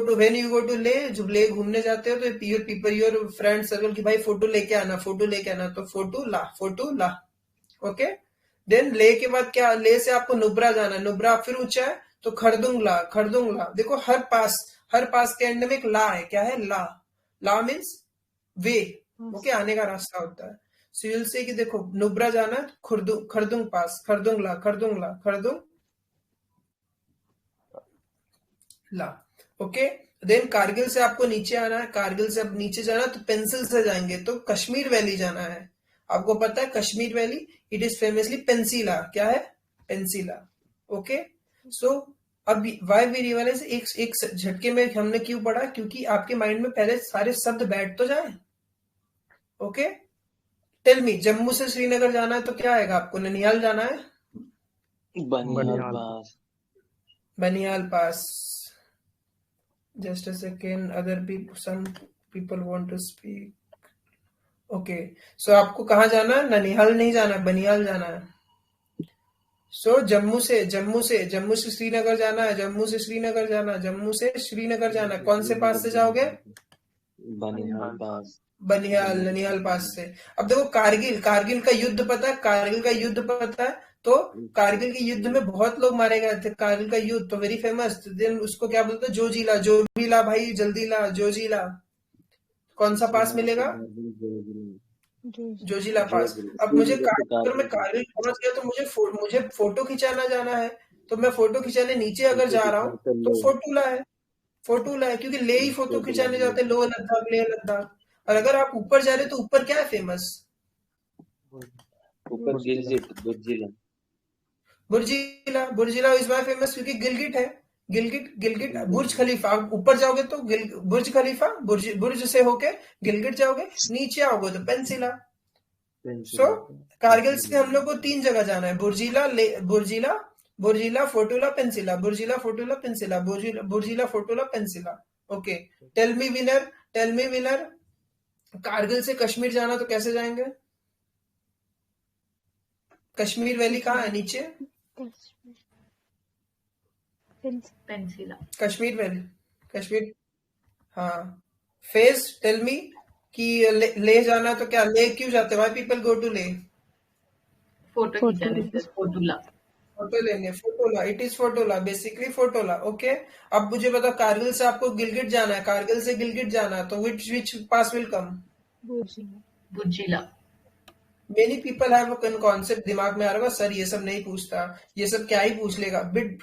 टू ले, जब ले घूमने जाते हो तो your people, your friend circle की भाई फोटो लेके आना, फोटो लेके आना, तो फोटोला। ओके, देन ले के बाद क्या, ले से आपको नुब्रा जाना, नुब्रा फिर ऊंचा है तो खरदुंगला। देखो हर पास के एंड में एक ला है, क्या है, ला मीन्स वे। ओके, आने का रास्ता होता है। सो यूल से कि देखो नुब्रा जाना है, खरदुंग पास, खरदुंग ला। ओके, देन कारगिल से आपको नीचे आना है, कारगिल से अब नीचे जाना तो पेंसिल से जाएंगे तो कश्मीर वैली जाना है। आपको पता है Kashmir valley, it is famously Pensila, क्या है, पेंसिला। ओके, सो अब वाई वी रियलाइज, एक झटके में हमने क्यों पढ़ा, क्योंकि आपके माइंड में पहले सारे शब्द बैठ तो जाए। ओके, टेल मी, जम्मू से श्रीनगर जाना है तो क्या आएगा आपको, ननिहाल जाना है, बनिहाल पास। बनिहाल पास। Just a second, some people want to speak. Okay, so आपको कहाँ जाना है, ननिहाल नहीं जाना, बनिहाल जाना है। सो जम्मू से श्रीनगर जाना है, जम्मू से श्रीनगर जाना है। कौन से पास से जाओगे, बनिहाल पास। ननिहाल पास से। अब देखो कारगिल का युद्ध पता है, तो कारगिल के युद्ध में बहुत लोग मारे गए थे। कारगिल का युद्ध तो वेरी फेमस, देन उसको क्या बोलते हैं, जोजिला भाई, जल्दी ला, जोजिला। कौन सा पास मिलेगा, जोजिला पास। अब मुझे अगर मैं कारगिल पहुंच गया तो मुझे फोटो खिंचाना जाना है, तो मैं फोटो खिंचाने नीचे अगर जा रहा हूँ तो फोटोला है, क्योंकि ले ही फोटो खिंचाने जाते हैं, लोअर लद्दाख, लेह लद्दाख। और अगर आप ऊपर जा रहे हो तो ऊपर क्या है फेमस, ऊपर Gilgit, Burzila is why famous, क्योंकि गिलगिट है, गिलगिट। बुर्ज खलीफा, ऊपर जाओगे तो बुर्ज खलीफा, बुर्ज से होके गिलगिट जाओगे, नीचे आओगे तो पेंसिला। सो कारगिल से हम लोग को 3 जगह जाना है, Burzila, Fotula, Pensila, Burzila, Fotula, Pensila. Okay, tell me winner, Kargil से कश्मीर जाना तो कैसे जाएंगे, कश्मीर वैली कहाँ है, नीचे, पेंसिला, कश्मीर वैली, हाँ। फेज, टेल मी कि ले जाना तो क्या, ले क्यों जाते, व्हाई पीपल गो टू ले, फोटो खिंचाने से, फोटो लेंगे, फोटोला, इट इज फोटोला, बेसिकली फोटोला। ओके, अब मुझे बताओ कारगिल से आपको गिलगिट जाना है, तो which pass will come, Burzila. Many people have a concept दिमाग में आ रहा है, सर ये सब नहीं पूछता, ये सब क्या ही पूछ लेगा, bit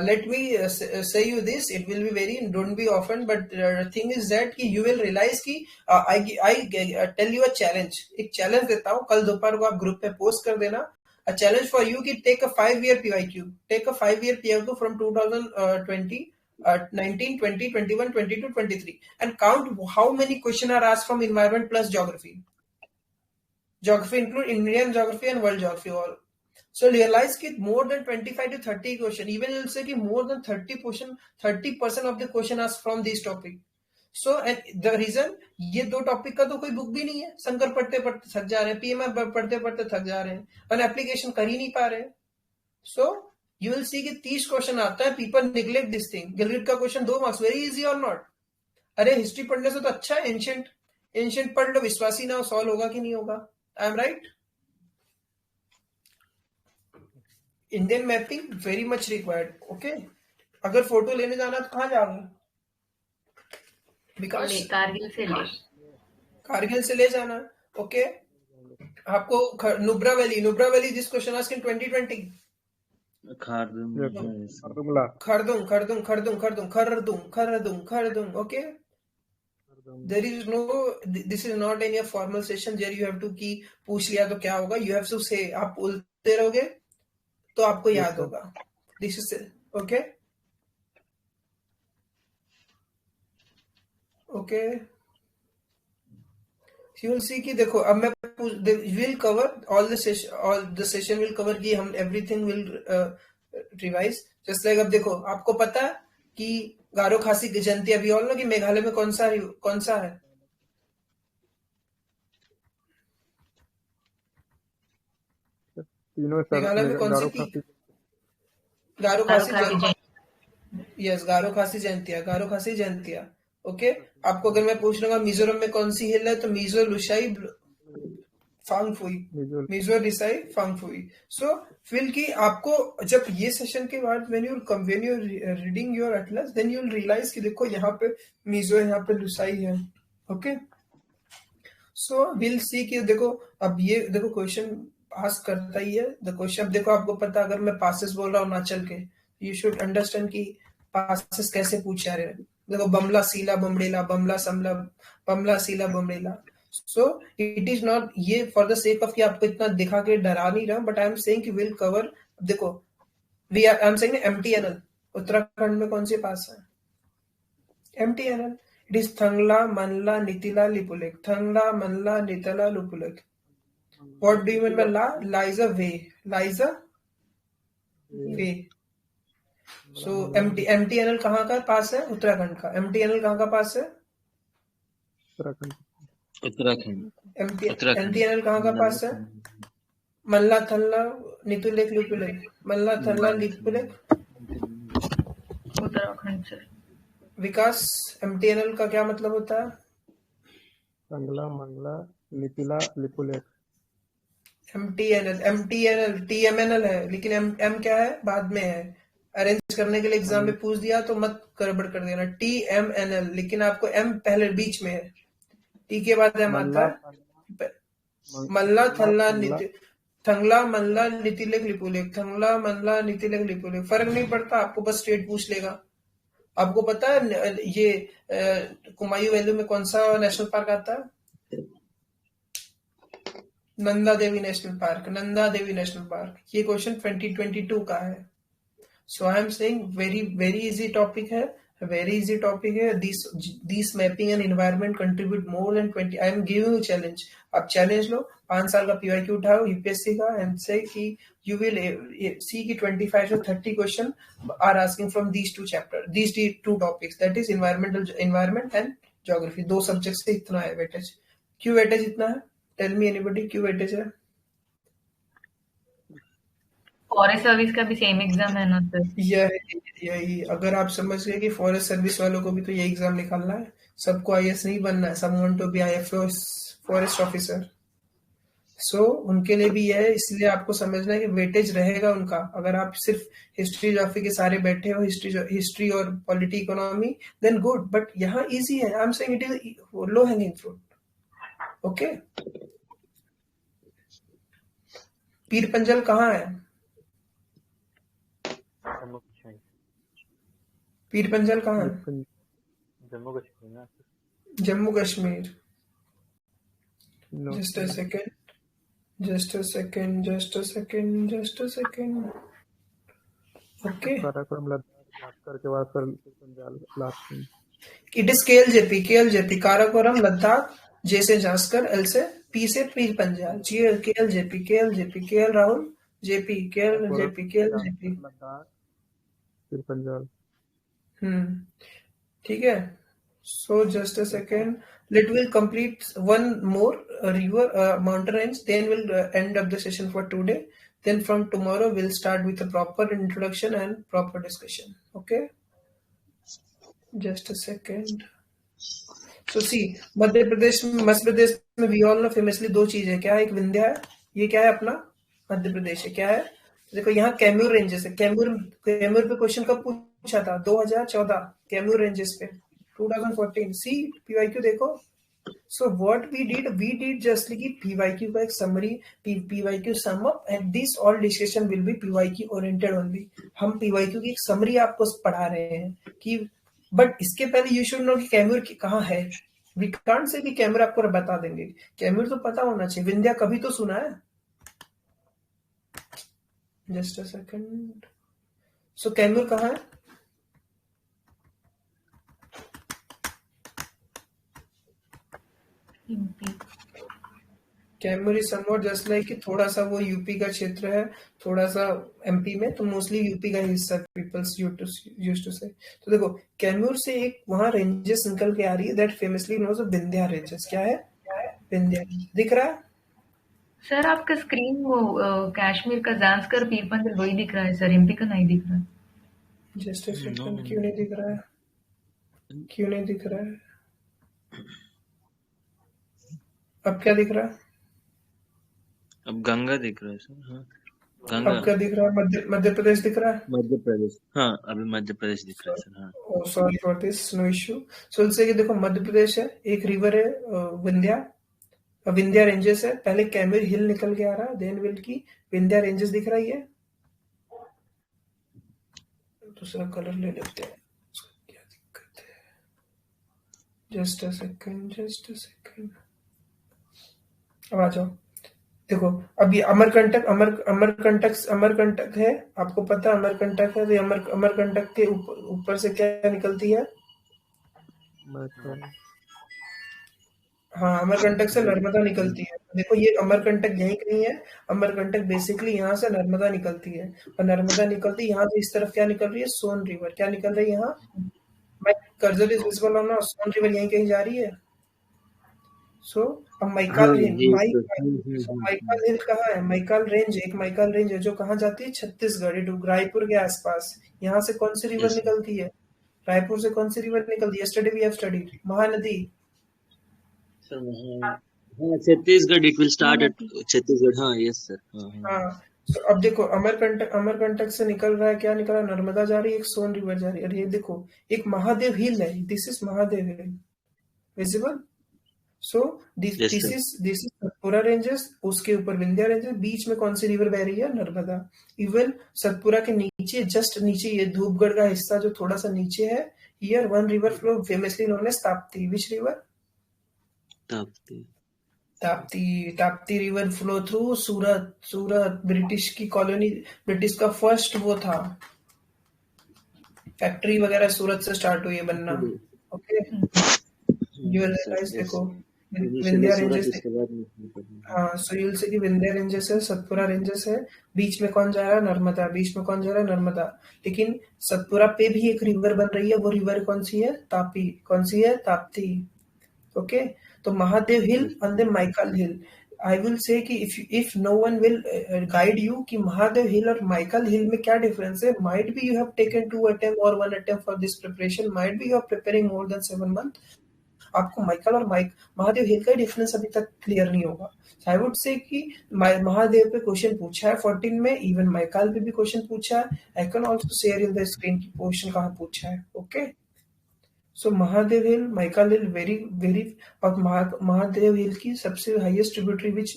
let me say you this, it will be very, don't be often, but thing is that कि यू विल रियलाइज कि I tell you a challenge, एक चैलेंज देता हूँ, कल दोपहर को आप ग्रुप पे पोस्ट कर देना, a challenge for you कि take a 5-year PYQ from 2020, 19, 20, 21, 22, 23 and count how many questions are asked from environment plus geography include Indian geography and world geography all. So realize that more than 25 to 30 question, even you'll say that more than 30% of the question asked from this topic. So and the reason, ये 2 topic का तो कोई book भी नहीं है, शंकर पढ़ते थक जा रहे हैं, पीएमआर पढ़ते थक जा रहे हैं, और एप्लीकेशन कर ही नहीं पा रहे हैं। सो यू विल सी कि 30 क्वेश्चन आता है, people neglect this thing. Gilgit का क्वेश्चन 2 मार्क्स, वेरी इजी और नॉट, अरे हिस्ट्री पढ़ने से तो अच्छा है, एंशिएंट पढ़ लो, विश्वासी ना हो, सॉल्व होगा कि नहीं होगा, I am right. Indian mapping very much required. Okay, अगर फोटो लेने जाना तो कहाँ जाओगे, कारगिल से ले जाना। ओके, आपको Nubra valley this question asked in 2020 Khardung okay there is no this is not any formal session where you have to कि पूछ लिया तो क्या होगा you have to say आप बोलते रहोगे तो आपको याद होगा this is okay you will see कि देखो अब मैं will cover all the session will cover कि हम everything will revise just like अब देखो आपको पता है कि गारो खासी की जयंती अभी ऑल नो कि मेघालय में कौन सा है मेघालय में कौन सी थी गारो खासी जयंतिया ओके आपको अगर मैं पूछ लूंगा मिजोरम में कौन सी हिल है तो मिजो लुशाई मिजो लिसाई फांगफुई सो फिल की आपको जब ये सेशन के बाद when you're reading your atlas then you'll realize कि देखो यहाँ पे मिजो है यहाँ पे लुसाई है ओके सो we'll see कि देखो अब ये देखो क्वेश्चन पास करता ही है द क्वेश्चन अब देखो आपको पता अगर मैं पासेस बोल रहा हूँ नाचल के यू शुड अंडरस्टैंड कि पासेस कैसे पूछा रहे देखो बमला सीला बमड़ेला बमला समला बमला सीला बमड़ेला सो इट इज नॉट ये फॉर द सेक ऑफ कि आपको इतना दिखा के डरा नहीं रहा बट आई एम सेइंग कि विल कवर देखो we are I am saying MTNL Uttarakhand में कौन से पास है एमटीएनएल इट इज थंगला मनला नितिला Lipulekh Thangla Manala Nitla Lipulekh what do you mean by La lies a way so MTNL कहाँ का पास है उत्तराखंड का एमटीएनएल कहाँ का पास है उत्तराखंड एमटीएनएल कहाँ का पास है मल्ला थल्ला नितुलेक लिपुलेक मल्ला थल्ला लिपुलेक उत्तराखंड से विकास एमटीएनएल का क्या मतलब होता है मंगला मंगला नितिला लिपुलेक एमटीएनएल टीएमएनएल है लेकिन एम क्या है बाद में है अरेंज करने के लिए एग्जाम में पूछ दिया तो मत गड़बड़ कर देना टीएमएनएल लेकिन आपको एम पहले बीच में है टी के बाद एम आता है मल्ला थल्ला थंगला मल्ला नितिलेक लिपुलेक थंगला मल्ला नितिलेक लिपुलेक फर्क नहीं पड़ता आपको बस स्टेट पूछ लेगा आपको पता है ये कुमायूं वैली में कौन सा नेशनल पार्क आता है नंदा देवी नेशनल पार्क ये क्वेश्चन 2022 का है so I am saying very easy topic है these mapping and environment contribute more than 20 I am giving you challenge आप चैलेंज लो 5 साल का PYQ उठाओ यूपीएससी का and say कि you will see कि 25 to 30 question are asking from these two topics that is environment and geography दो subject से इतना है वेटेज क्यों वेटेज इतना है टेल मी एनीबॉडी क्यों वेटेज है फॉरेस्ट सर्विस का भी सेम एग्जाम है ना सर यही अगर आप समझ गए कि फॉरेस्ट सर्विस वालों को भी तो ये एग्जाम निकालना है सबको आईएएस नहीं बनना है some want to be IFS forest officer so उनके लिए भी यह है इसलिए आपको समझना है कि वेटेज रहेगा उनका अगर आप सिर्फ हिस्ट्री ज्योग्राफी के सारे बैठे हो हिस्ट्री और polity economy then good but यहाँ इजी है I am saying it is low hanging fruit okay Pir Panjal कहाँ है पीर पंजल कहाँ है Jammu Kashmir just a second okay it is KLJP Karakoram Ladakh जे से जास्कर एल से पी से Pir Panjal KLJP KL Rahul JP KLJP Pir Panjal ठीक है so just a second let will complete one more river mountain range then we'll end up the session for today then from tomorrow we'll start with a proper introduction and proper discussion okay just a second so see Madhya Pradesh में we all know famously दो चीज है क्या है एक विंध्या है ये क्या है अपना मध्य प्रदेश है क्या है देखो यहाँ कैमूर रेंजेस है कैमूर पे क्वेश्चन कब पूछा था 2014 कैमूर रेंजेस पे 2014 सी पीवाईक्यू देखो So what we did just like PYQ का एक summary, PYQ sum up, and this all discussion will be PYQ oriented only. हम PYQ की एक summary आपको पढ़ा रहे हैं कि, but इसके पहले you should know कि कैम्यूर कहाँ है. We can't say कि कैम्यूर आपको बता देंगे. कैम्यूर तो पता होना चाहिए. विंध्या कभी तो सुना है. Just a second. So कैम्यूर कहाँ है? कैम्यूर इज समवॉट जस्ट लाइक कि थोड़ा सा वो यूपी का क्षेत्र है, थोड़ा सा एमपी में, तो मोस्टली यूपी का हिस्सा पीपल्स यूज्ड टू से. तो देखो कैम्यूर से एक वहां रेंजेस निकल के आ रही है that famously knows Vindhya ranges. क्या है? विंध्या दिख रहा है सर आपका स्क्रीन वो कश्मीर का जांस्कर पीरपंजल वही दिख रहा है सर, एमपी का नहीं दिख रहा. जस्ट क्यों नहीं दिख रहा है? क्यों नहीं दिख रहा है? अब क्या दिख रहा है? अब गंगा दिख रहा है सर. हाँ गंगा. अब क्या दिख रहा है? मध्य प्रदेश दिख रहा है. मध्य प्रदेश. हाँ अभी मध्य प्रदेश दिख रहा है सर. हाँ sorry for this, no issue. So इससे कि देखो मध्य प्रदेश है, एक रिवर है विंध्या रेंजेस है. पहले कैम्यूर हिल निकल के आ रहा है, देन विल की विंध्या रेंजेस दिख रही है. दूसरा कलर ले लेते हैं, क्या दिक्कत है? Just a second. अब आ जाओ. देखो अभी अमरकंटक है, आपको पता अमरकंटक है. तो अमरकंटक के ऊपर से क्या निकलती है? हाँ अमरकंटक से नर्मदा निकलती है. देखो ये अमरकंटक यहीं कहीं है. अमरकंटक बेसिकली यहाँ से नर्मदा निकलती है, और नर्मदा निकलती यहाँ से इस तरफ क्या निकल रही है? सोन रिवर. क्या निकल रही है यहाँ? My cursor is visible on, Son river यहीं कहीं जा रही है. सो अब माइकल हिल कहाँ है? माइकल रेंज, एक माइकल रेंज है जो कहाँ जाती है? छत्तीसगढ़, रायपुर के आसपास. यहाँ से कौन सी रिवर निकलती है? रायपुर से कौन सी रिवर निकलती है? Yesterday we have studied Mahanadi. Sir हाँ Chhattisgarh. It will start at Chhattisgarh. हाँ यस सर. हाँ. तो अब देखो अमरकंटक से निकल रहा है, क्या निकल रहा है? नर्मदा जा रही है, एक सोन रिवर जा रही है. और ये देखो एक महादेव हिल है. This is Mahadev hill visible. So this is Satpura ranges, उसके ऊपर विंध्या रेंजेस, बीच में कौन सी रिवर बह रही है? नर्मदा. इवन सतपुरा के नीचे, जस्ट नीचे ये धूपगढ़ का हिस्सा जो थोड़ा सा नीचे है, here one river flow famously known as Tapti. Which river? Tapti river flow through Surat. British की कॉलोनी, ब्रिटिश का फर्स्ट वो था, फैक्ट्री वगैरह सूरत से स्टार्ट हुई है बनना. Okay you will realise. देखो विंध्या रेंजेस. हाँ सो यू विल से कि विंध्या रेंजेस है, सतपुरा रेंजेस है, बीच में कौन जा रहा है? नर्मदा. बीच में कौन जा रहा है? नर्मदा. लेकिन सतपुरा पे भी एक रिवर बन रही है, वो रिवर कौन सी है? तापी. कौन सी है? ताप्ती. ओके तो Mahadev hill and then Maikal hill. I will say कि if no one will guide you कि महादेव हिल और माइकल हिल में क्या डिफरेंस है, might be you have taken 2 attempt और 1 attempt for this preparation, might be you are preparing more than 7 month, आपको माइकल और महादेव हिल का डिफरेंस अभी तक क्लियर नहीं होगा. आई वुड से कि महादेव पे क्वेश्चन पूछा है 14 में, इवन माइकल पे भी क्वेश्चन पूछा है. I can also share in the screen की क्वेश्चन कहाँ पूछा है. ओके सो महादेव हिल, माइकल हिल वेरी और महादेव हिल की सबसे हाईएस्ट ट्रिब्यूटरी विच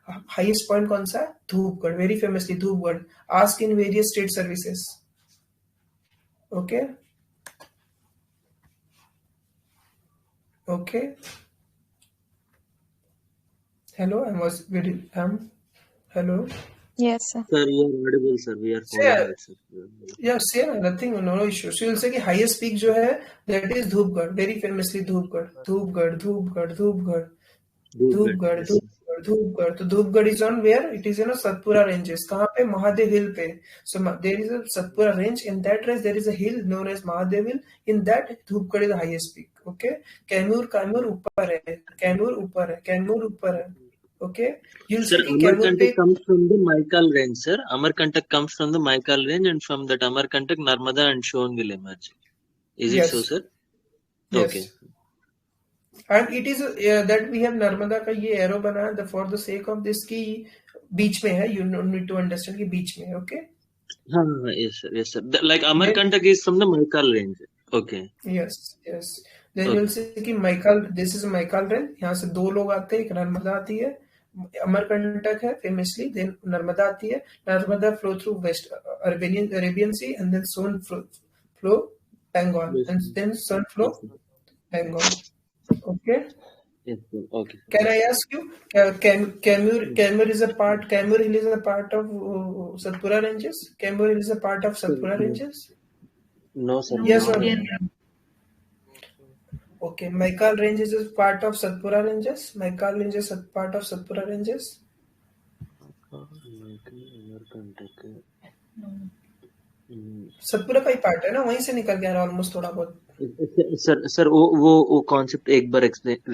हाईएस्ट पॉइंट कौन सा है? Dhupgarh. Very famously Dhupgarh. Ask in various state services. Okay hello, hello. Yes, sir. Sir, you are audible, sir. We are following it, sir. Yeah, same, nothing, no issue. So you'll say कि highest peak जो है that is Dhupgarh, very famously Dhupgarh. तो Dhupgarh is on where? It is in a Satpura ranges. कहाँ पे? महादेव हिल पे. So there is a Satpura range. In that range there is a hill known as Mahadev Hill. In that Dhupgarh is the highest peak. Okay. Kaimur ऊपर है. Okay. You'll Sir, see Amarkantak comes from the Maikal range, sir. Amarkantak comes from the Maikal range, and from that Amarkantak, Narmada and Shon will emerge. Is it so, sir? Yes. Okay. And it is that we have Narmada का ये arrow बना है for the sake of this की बीच में है. You need to understand कि बीच में है. Okay. हाँ, yes, sir. Like Amarkantak is from the Maikal range. Okay. Yes yes then you will Okay. Say कि Maikal, this is Maikal range, यहाँ से दो लोग आते हैं, एक नर्मदा आती है, अमरकंटक है फेमसली, देन नर्मदा आती है, Narmada flow through west Arabian sea and then Son flow Bengal Yes. And then Son flow Yes. Bengal. Okay. Yes. Okay. Can I ask you, Kamur is a part, Kamur Hill is a part of Satpura ranges? Kamur Hill is a part of Satpura No. ranges? No, sir. No, Yes or no? Indian. Okay. Maikal ranges is part of Satpura ranges? Maikal ranges is part of Satpura ranges? Amarkantak. Satpura का ही part है ना, वहीं से निकल गया almost थोड़ा बहुत. Sir वो कॉन्सेप्ट एक बार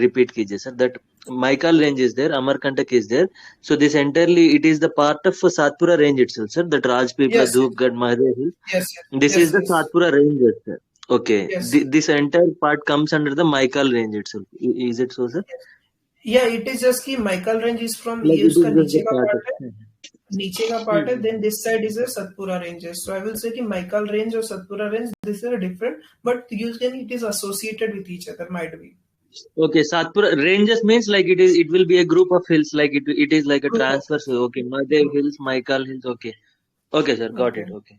रिपीट कीजिए sir. That Maikal range is there, Amarkantak is there, so this entirely it is the part of Satpura range itself sir. That Rajpipla, Yes. Dhupgarh, Mahadev hill, Yes. this is the Yes. Satpura range sir. Okay. Yes. This entire part comes under the Maikal range itself. Is it so, sir? Yeah, it is just कि Maikal range is from Like ये it is उसका just नीचे the का part part है, नीचे का part है. Then this side is a Satpura ranges. So I will say कि माइकल रेंज और Satpura range this are different, but usually it is associated with each other, might be. Okay, Satpura ranges means like it will be a group of hills, like it is like a transfer. So, okay, Mahadev Hills, Maikal Hills. Okay, okay, sir, got it. Okay,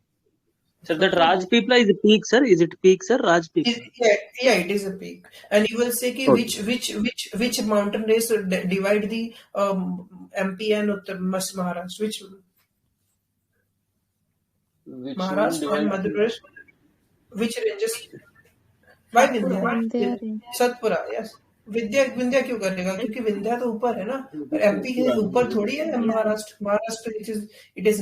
sir, that Rajpipla is a peak, sir. Is it peak, sir? Rajpipla. Yeah, it is a peak. And you will say कि which mountain range divide the MP and Uttar Maharashtra? Which Maharashtra and Madhya Pradesh? Which ranges? Why Vindhya Vindhya? range. Satpura, yes. Vindhya क्यों करेगा? क्योंकि विंध्या तो ऊपर है ना, और MP के ऊपर थोड़ी है महाराष्ट्र इट इज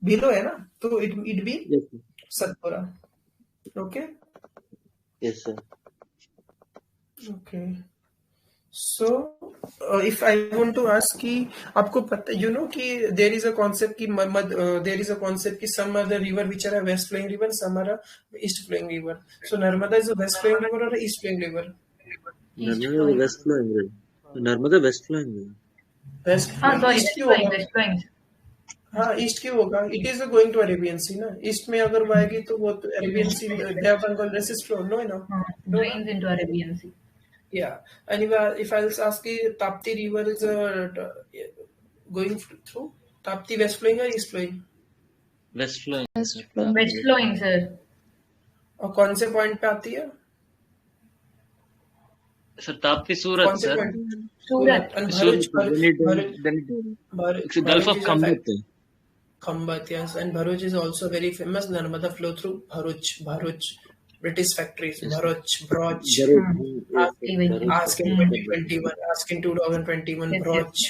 बिलो है ना, तो it be Yes, sir. Satpura. Okay. Yes, sir. Okay. So, if I want to ask कि आपको पता, you know कि there is a concept कि some are the river which are a west flowing river, some are a east flowing river. So Narmada is a west flowing river or a east flowing river? Narmada west flowing river. Narmada west flowing river. West हाँ flowing. Sorry, East west क्यों flowing, होगा? West flowing. हाँ, east क्यों होगा? It is going to Arabian sea ना. East में अगर वो आएगी तो वो Arabian sea, bay of Bengal resists flow, no no. Drains into Arabian Sea. Yeah, and if I'll ask you, Tapti river is going through Tapti west flowing or east flowing? West flowing. West sir. flowing. West flowing, sir. और कौन से point पे आती है? Sir, Tapti कौन Surat, से sir. Point? Surat. And Surat. Bharuch. Then it's the Gulf Bharuch of is a fact. Khambat. Khambat, yes, and Bharuch is also very famous. Narmada flow through Bharuch, British factories, Bharuch, Broch. Ask in 2021, ask in 2021, Yes, Broch.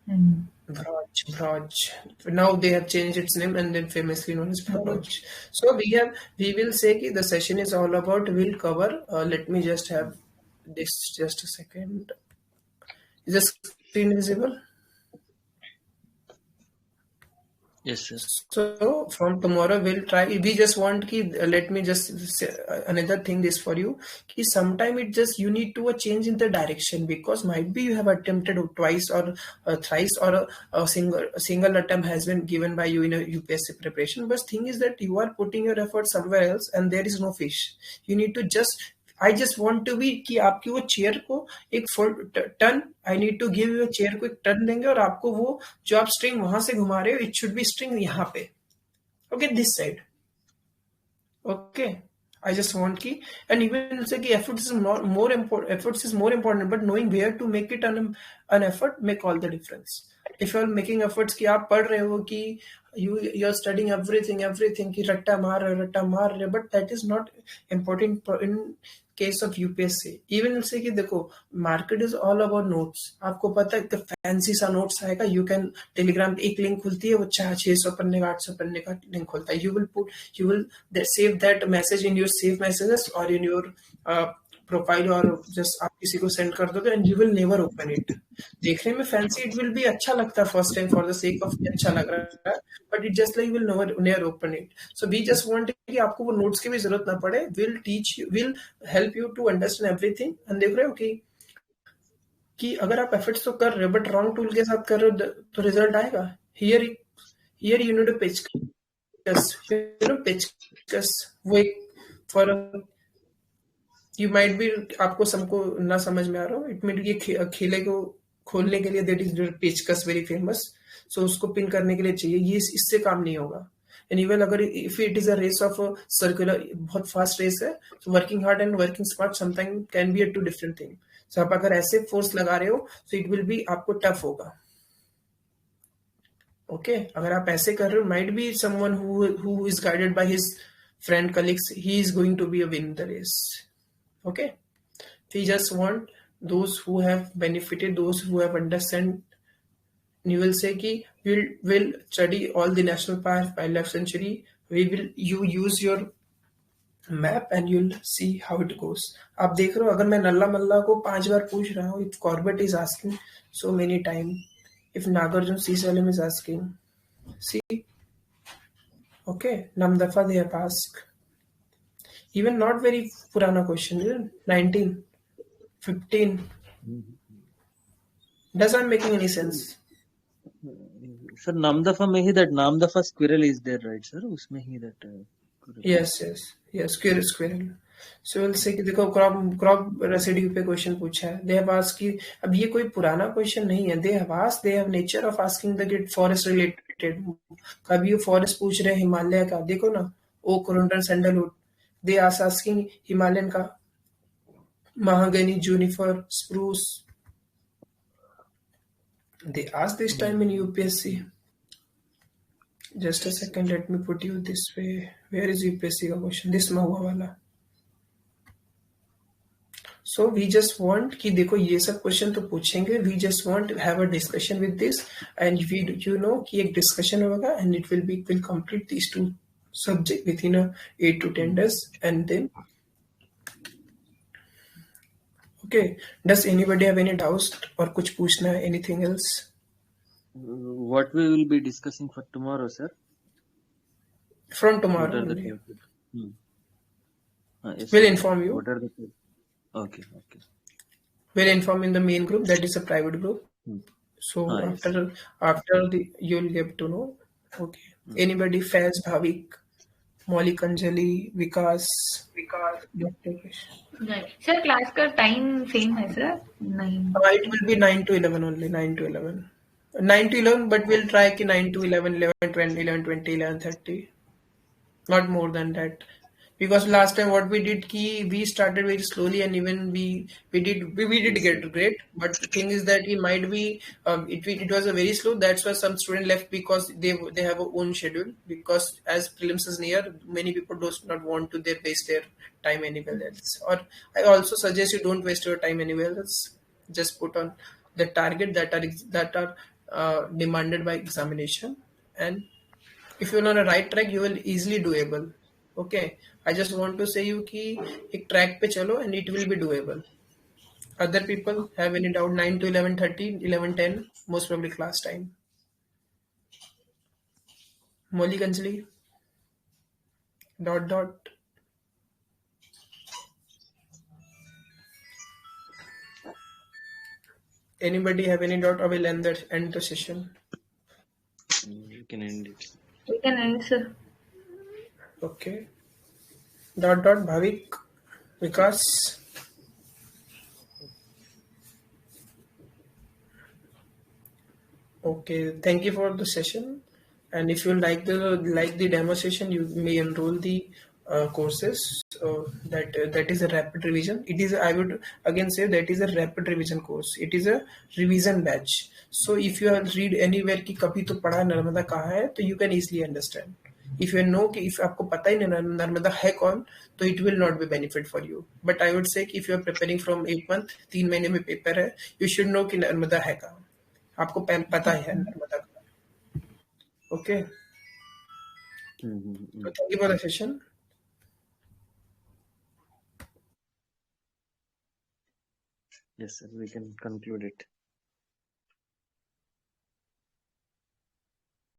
Hmm. Bharuch. Now they have changed its name and then famously known as Bharuch. So we will say कि the session is all about, we'll cover. Let me just have this just a second. Is the screen visible? Yes, sir. So from tomorrow we'll try. We just want ki, let me just say another thing this for you. Ki sometime it just you need to a change in the direction, because might be you have attempted twice or thrice, or a single attempt has been given by you in a UPSC preparation. But thing is that you are putting your effort somewhere else and there is no fish. You need to just. I just want to be कि आपकी वो chair को एक full turn, I need to give you chair को एक turn देंगे, और आपको वो जो आप स्ट्रिंग वहां से घुमा रहे हो, इट शुड बी स्ट्रिंग यहाँ पे. Okay, this side. Okay, I just want की, एंड इवन से कि efforts is more important, but knowing where to make it an effort make all the difference. If you are making efforts कि आप पढ़ रहे हो कि you are studying everything कि रट्टा मार रहे, but that is not important in case of UPSC. Even से कि देखो, market is all about notes. आपको पता है फैंसी सा नोट्स आएगा, you can टेलीग्राम पे एक लिंक खुलती है, वो 600 पन्ने का 800 पन्ने का लिंक खुलता है. You will save that message in your save messages or in your profile, और जस्ट आप किसी को सेंड कर दोगे and you will never open it. देखने में फैंसी इट विल बी अच्छा लगता है first time for the sake of अच्छा लग रहा है, but it just like will never open it. So we just want कि आपको वो नोट्स की भी जरूरत ना पड़े. Will teach you, will help you to understand everything. And देख रहे हो कि अगर आप एफर्ट्स तो कर रहे हो बट रॉन्ग टूल के साथ कर रहे हो तो रिजल्ट आएगा. Here you need to pitch. पेचकस वो एक फॉर यू माइट बी, आपको सबको ना समझ में आ रहा हो, इट मीन ये खेले को खोलने के लिए दैट इज पेचकस वेरी फेमस, सो उसको पिन करने के लिए चाहिए, ये इससे काम नहीं होगा। एंड इवन अगर if it is a race of circular, बहुत फास्ट रेस है, तो working hard and working smart sometime can be a two different thing. So आप अगर ऐसे फोर्स लगा रहे हो सो इट विल बी आपको टफ होगा। ओके अगर आप ऐसे कर रहे हो, might be someone who is guided by his friend colleagues, he is going to be a win the race. Okay, we just want those who have benefited, those who have understand. You will say कि will study all the national park, wildlife sanctuary. You use your map and you'll see how it goes. आप देख रहे हो, अगर मैं नल्ला मल्ला को 5 बार पूछ रहा हूँ, if Corbett is asking so many time, if Nagarjun C. Salim is asking, see, okay, Namdafa they have asked. Even not very purana question, 19, 15. Does not making any sense. Sir, Namdafa में ही that Namdafa squirrel is there, right, sir? उसमें ही that Yes. Squirrel. So we'll say कि देखो crop residue पे question पूछा है, they have asked कि अब ये कोई पुराना क्वेश्चन नहीं है, they have asked, they have nature of asking the get forest related. कभी ये फॉरेस्ट पूछ रहे हैं हिमालय का, देखो ना, ओक, रोडन, sandalwood, they are asking Himalayan का, mahogany, juniper, spruce. They asked this time in UPSC. Just a second, let me put you this way. Where is UPSC का question? This mahua वाला. So we just want कि देखो ये सब question तो पूछेंगे, we just want to have a discussion with this, and we you know कि एक discussion होगा and it will complete these two subject within a 8 to 10 days, and then okay. Does anybody have any doubts और कुछ पूछना है, anything else? What we will be discussing for tomorrow, sir? From What tomorrow are the only. topics? Yes, We'll sir. inform you. What are the topics? Okay. We'll inform in the main group, that is a private group. So Yes. after the you'll get to know. Okay. Anybody? Faz, Bhavik, Maulik, Anjali, Vikas, Dr. Krish. Right. Sir class का time same है sir? नहीं। It will be 9 to 11 only. 9 to 11. 9 to 11, but we'll try ki 9 to 11, 11, 20, 11, 20, 11, 30. Not more than that. Because last time what we did ki we started very slowly, and even we did get great, but the thing is that it might be it was a very slow. That's why some student left, because they have a own schedule, because as prelims is near, many people do not want to waste their time anywhere else. Or I also suggest you don't waste your time anywhere else. Just put on the target that are demanded by examination, and if you're on a right track, you will easily doable. Okay, I just want to say you कि एक track पे चलो and it will be doable. Other people have any doubt? 9 to 11:30, 11:10, most probably class time. Molly Kanjali. Dot. Anybody have any doubt, or will end the session? You can end it. We can end, sir. Okay. Dot. Bhavik, Vikas. Okay. Thank you for the session. And if you like the demo session, you may enroll the courses. That is a rapid revision. It is, I would again say, that is a rapid revision course. It is a revision batch. So if you have read anywhere कि कभी तो पढ़ा नर्मदा कहाँ है, तो you can easily understand. If you know कि if आपको पता ही नहीं नर्मदा है कौन, तो it will not be benefit for you. But I would say कि if you are preparing from 8 month, 3 महीने में पेपर है, you should know कि नर्मदा है कहाँ, आपको पता है नर्मदा का. Okay. So thank you for the session. Yes, sir. We can conclude it.